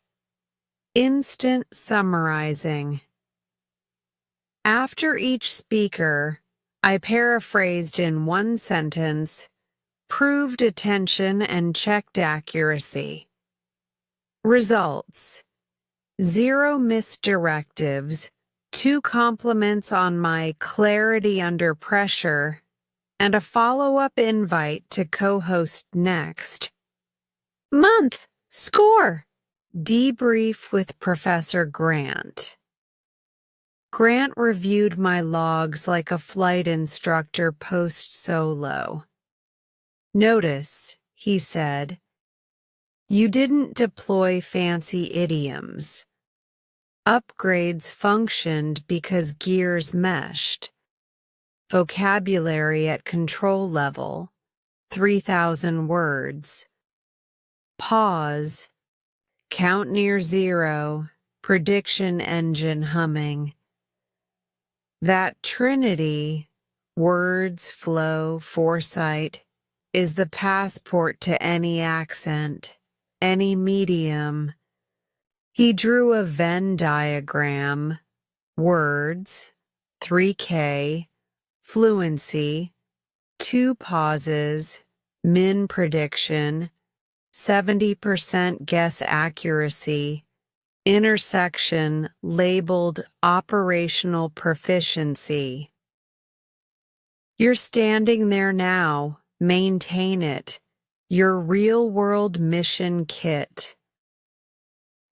Instant summarizing. After each speaker, I paraphrased in one sentence, proved attention and checked accuracy. Results: 0 misdirectives, 2 compliments on my clarity under pressure, and a follow-up invite to co-host next. Month. Score. Debrief with Professor Grant. Grant reviewed my logs like a flight instructor post-solo. Notice, he said, you didn't deploy fancy idioms. Upgrades functioned because gears meshed. Vocabulary at control level, 3,000 words. Pause. Count near 0, prediction engine humming. That trinity, words, flow, foresight, is the passport to any accent, any medium. He drew a Venn diagram, words, 3K, fluency, 2 pauses, min prediction, 70% guess accuracy, intersection labeled operational proficiency. You're standing there now. Maintain it. Your real-world mission kit.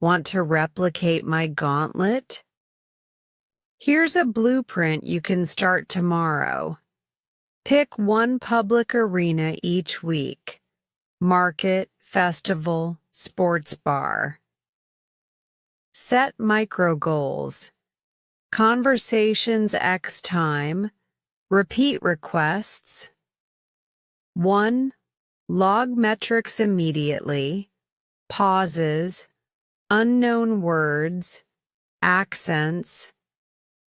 Want to replicate my gauntlet? Here's a blueprint you can start tomorrow. Pick one public arena each week. Market, festival, sports bar. Set micro goals. Conversations X time. Repeat requests. 1. Log metrics immediately. Pauses. Unknown words. Accents.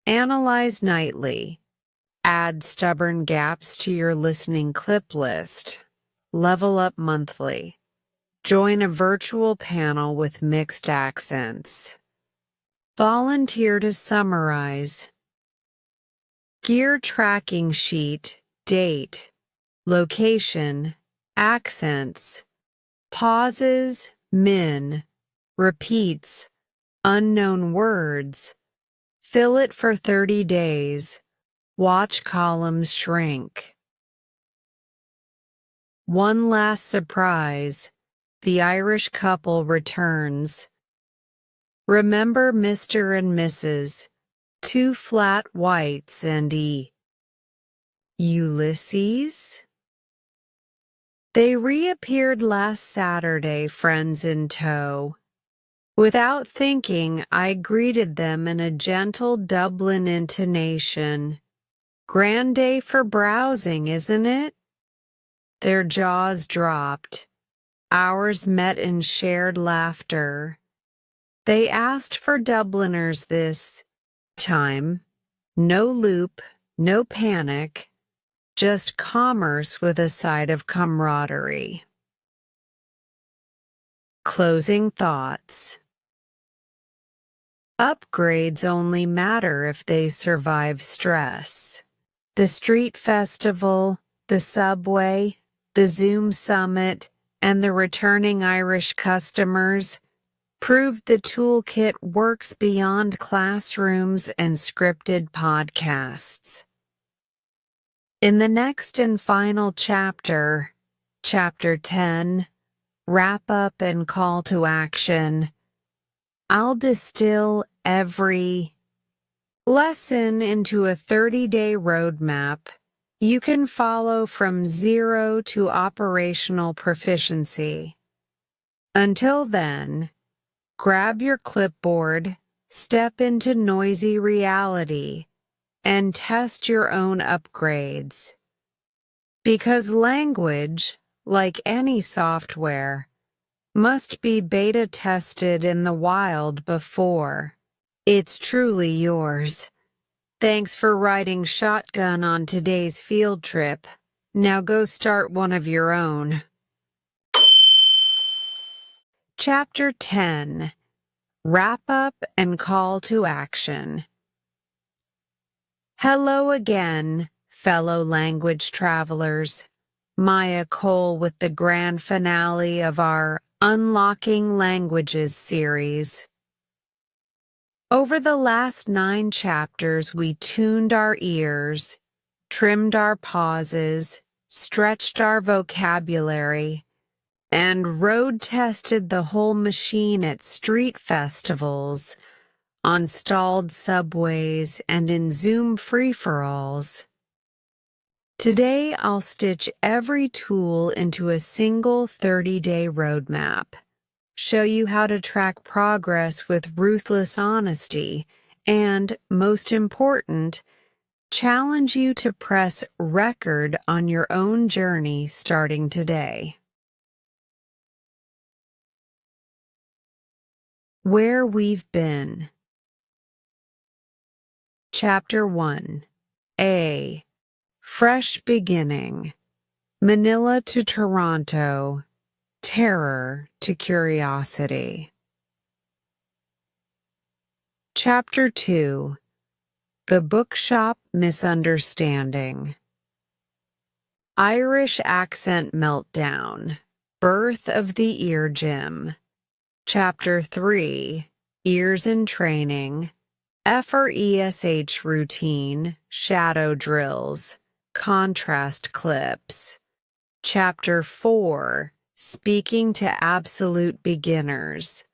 Analyze nightly. Add stubborn gaps to your listening clip list. Level up monthly. Join a virtual panel with mixed accents. Volunteer to summarize. Gear tracking sheet, date, location, accents, pauses, min, repeats, unknown words. Fill it for 30 days. Watch columns shrink. One last surprise. The Irish couple returns. Remember Mr. and Mrs., 2 flat whites and Ulysses? They reappeared last Saturday, friends in tow. Without thinking, I greeted them in a gentle Dublin intonation. Grand day for browsing, isn't it? Their jaws dropped. Ours met in shared laughter. They asked for Dubliners this time. No loop, no panic, just commerce with a side of camaraderie. Closing thoughts. Upgrades only matter if they survive stress. The street festival, the subway, the Zoom summit, and the returning Irish customers proved the toolkit works beyond classrooms and scripted podcasts. In the next and final chapter, Chapter 10, Wrap Up and Call to Action, I'll distill every lesson into a 30-day roadmap you can follow from zero to operational proficiency. Until then, grab your clipboard, step into noisy reality, and test your own upgrades. Because language, like any software, must be beta tested in the wild before it's truly yours. Thanks for riding shotgun on today's field trip. Now go start one of your own. Chapter 10. Wrap Up and Call to Action. Hello again, fellow language travelers. Maya Cole with the grand finale of our Unlocking Languages series. Over the last 9 chapters, we tuned our ears, trimmed our pauses, stretched our vocabulary, and road-tested the whole machine at street festivals, on stalled subways, and in Zoom free-for-alls. Today, I'll stitch every tool into a single 30-day roadmap, show you how to track progress with ruthless honesty, and, most important, challenge you to press record on your own journey starting today. Where we've been. Chapter 1. A. Fresh Beginning. Manila to Toronto. Terror to Curiosity. Chapter 2. The Bookshop Misunderstanding. Irish Accent Meltdown. Birth of the Ear Gym. Chapter 3. Ears in Training. FRESH Routine. Shadow Drills. Contrast Clips. Chapter 4. Speaking to Absolute Beginners.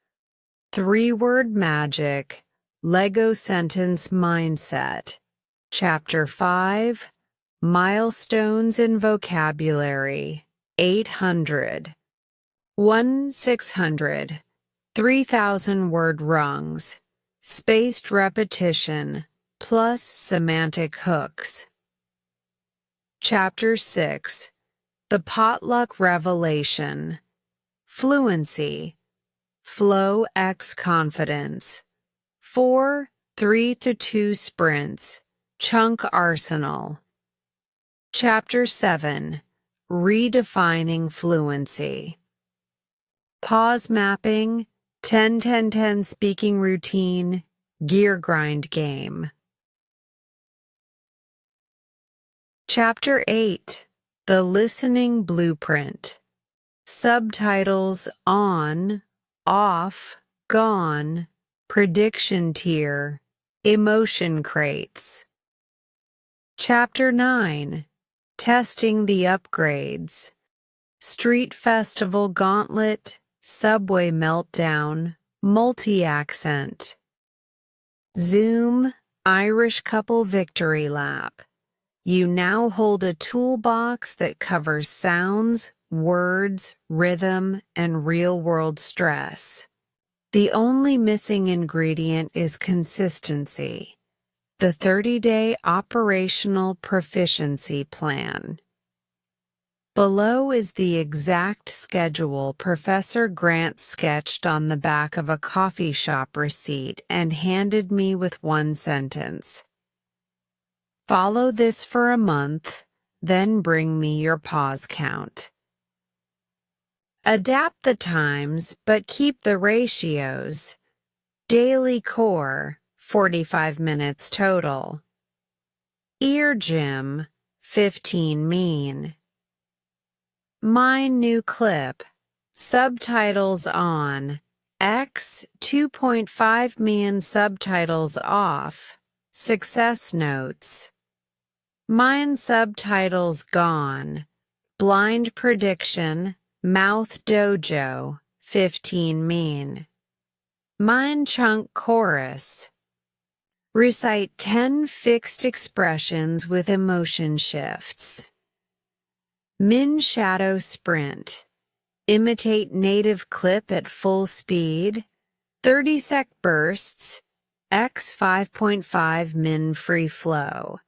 3-Word Magic. Lego Sentence Mindset. Chapter 5. Milestones in Vocabulary. 800. 1-600. 3,000 word rungs. Spaced repetition, plus semantic hooks. Chapter 6. The Potluck Revelation. Fluency. Flow X Confidence. 4 3-2 sprints. Chunk Arsenal. Chapter 7. Redefining Fluency. Pause Mapping. 10-10-10 Speaking Routine. Gear Grind Game. Chapter 8. The Listening Blueprint. Subtitles On, Off, Gone, Prediction Tier, Emotion Crates. Chapter 9. Testing the Upgrades. Street Festival Gauntlet. Subway Meltdown, Multi-Accent. Zoom, Irish Couple Victory Lap. You now hold a toolbox that covers sounds, words, rhythm, and real-world stress. The only missing ingredient is consistency. The 30-day operational proficiency plan. Below is the exact schedule Professor Grant sketched on the back of a coffee shop receipt and handed me with one sentence. Follow this for a month, then bring me your pause count. Adapt the times, but keep the ratios. Daily core, 45 minutes total. Ear gym, 15 mean. Mine new clip. Subtitles on. X 2.5 mean subtitles off. Success notes. Mine subtitles gone. Blind prediction. Mouth dojo. 15 mean. Mine chunk chorus. Recite 10 fixed expressions with emotion shifts. Min shadow sprint. Imitate native clip at full speed. 30-sec bursts. X 5.5 min free flow.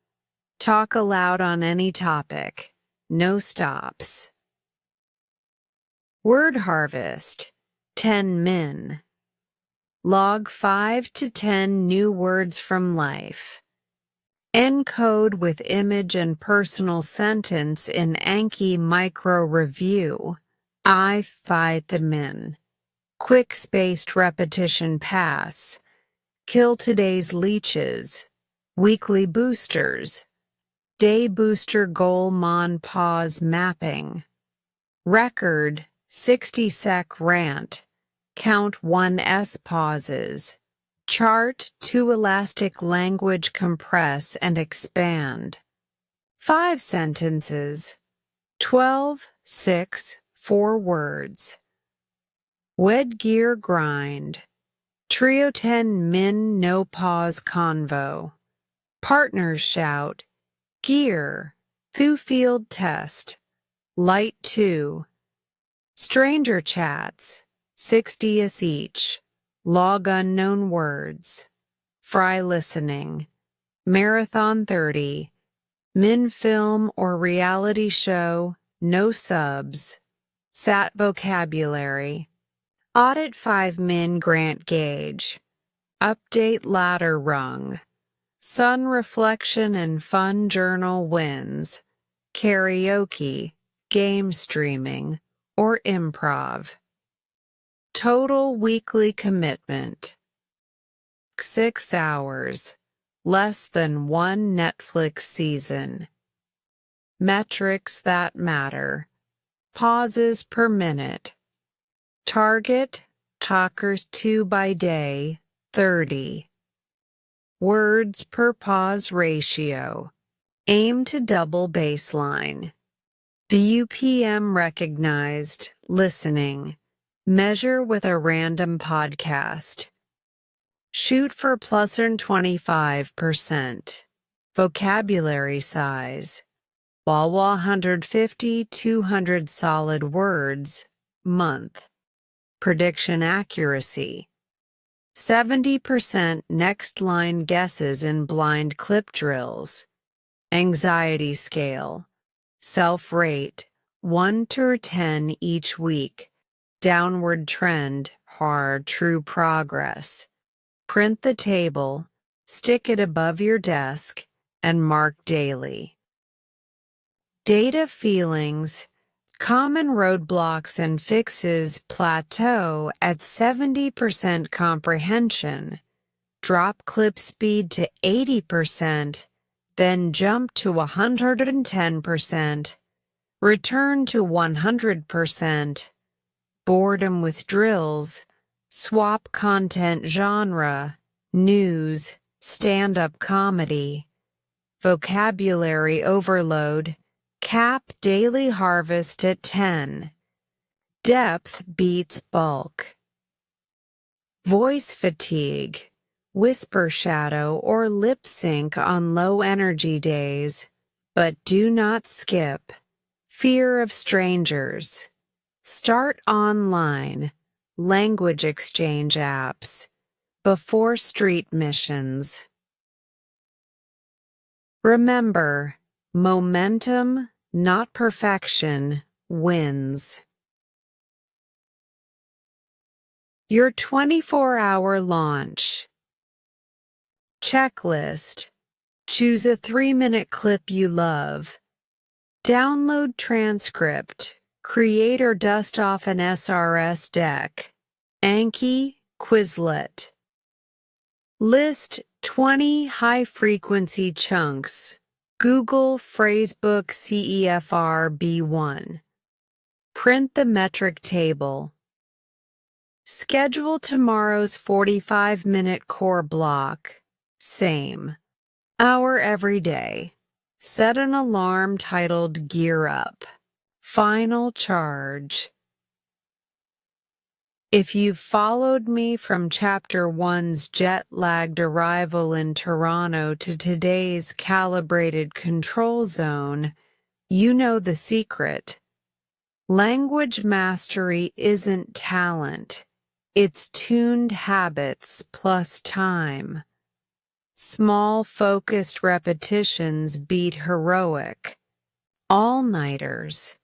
Talk aloud on any topic. No stops. Word harvest. 10 min. Log 5 to 10 new words from life. Encode with image and personal sentence in Anki micro review. I fight the min. Quick spaced repetition pass. Kill today's leeches. Weekly boosters. Day booster goal mon pause mapping. Record 60-sec rant. Count 1s pauses. Chart 2 elastic language compress and expand. 5 sentences. 12, 6, 4 words. Wed gear grind. Trio 10 min no pause convo. Partners shout. Gear. Thu field test. Light 2. Stranger chats. 60s each. Log unknown words. Fry listening. Marathon 30. Min film or reality show. No subs. Sat vocabulary. Audit 5 min grant gauge. Update ladder rung. Sun reflection and fun journal wins. Karaoke, game streaming, or improv. Total weekly commitment. 6 hours. Less than 1 Netflix season. Metrics that matter. Pauses per minute. Target, talkers 2 by day, 30. Words per pause ratio. Aim to double baseline. View PM recognized, listening. Measure with a random podcast. Shoot for plus or 25%. Vocabulary size. Wawa 150-200 solid words. Month. Prediction accuracy. 70% next line guesses in blind clip drills. Anxiety scale. Self-rate. 1 to 10 each week. Downward trend, hard, true progress. Print the table, stick it above your desk, and mark daily. Data feelings. Common roadblocks and fixes plateau at 70% comprehension. Drop clip speed to 80%, then jump to 110%. Return to 100%. Boredom with drills, swap content genre, news, stand-up comedy. Vocabulary overload, cap daily harvest at 10. Depth beats bulk. Voice fatigue, whisper shadow or lip sync on low energy days, but do not skip. Fear of strangers. Start online, language exchange apps, before street missions. Remember, momentum, not perfection, wins. Your 24-hour launch. Checklist. Choose a 3-minute clip you love. Download transcript. Create or dust off an SRS deck. Anki, Quizlet. List 20 high-frequency chunks. Google Phrasebook CEFR B1. Print the metric table. Schedule tomorrow's 45-minute core block. Same. Hour every day. Set an alarm titled Gear Up. Final charge. If you've followed me from Chapter 1's jet-lagged arrival in Toronto to today's calibrated control zone, you know the secret. Language mastery isn't talent. It's tuned habits plus time. Small, focused repetitions beat heroic all-nighters.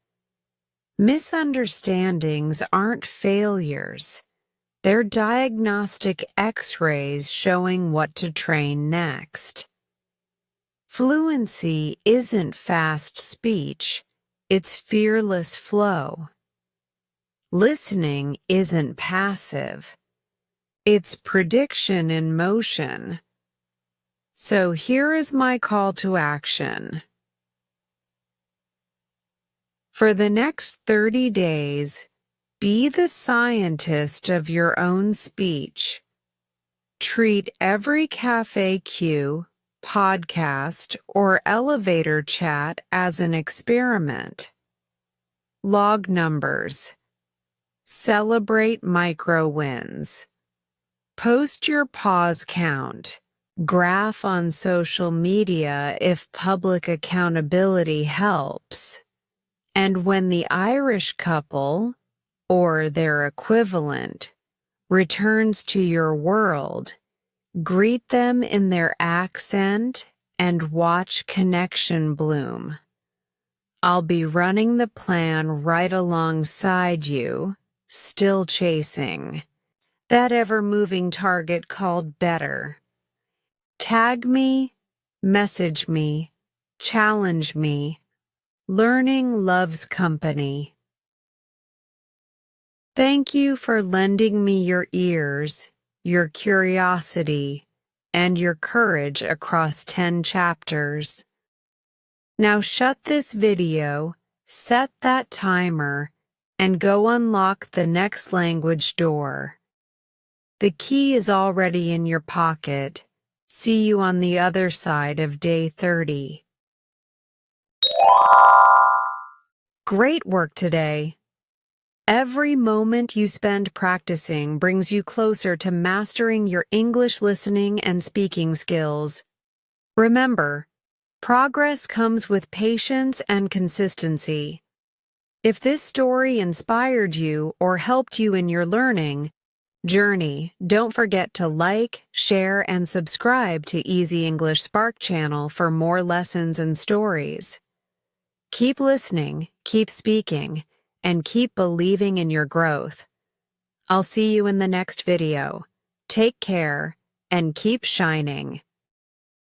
Misunderstandings aren't failures. They're diagnostic X-rays showing what to train next. Fluency isn't fast speech. It's fearless flow. Listening isn't passive. It's prediction in motion. So here is my call to action. For the next 30 days, be the scientist of your own speech. Treat every cafe cue, podcast, or elevator chat as an experiment. Log numbers. Celebrate micro wins. Post your pause count. Graph on social media if public accountability helps. And when the Irish couple, or their equivalent, returns to your world, greet them in their accent and watch connection bloom. I'll be running the plan right alongside you, still chasing that ever-moving target called better. Tag me, message me, challenge me. Learning loves company. Thank you for lending me your ears, your curiosity, and your courage across 10 chapters. Now shut this video, set that timer, and go unlock the next language door. The key is already in your pocket. See you on the other side of day 30. Great work today. Every moment you spend practicing brings you closer to mastering your English listening and speaking skills. Remember, progress comes with patience and consistency. If this story inspired you or helped you in your learning journey, don't forget to like, share, and subscribe to Easy English Spark channel for more lessons and stories. Keep listening, keep speaking, and keep believing in your growth. I'll see you in the next video. Take care and keep shining.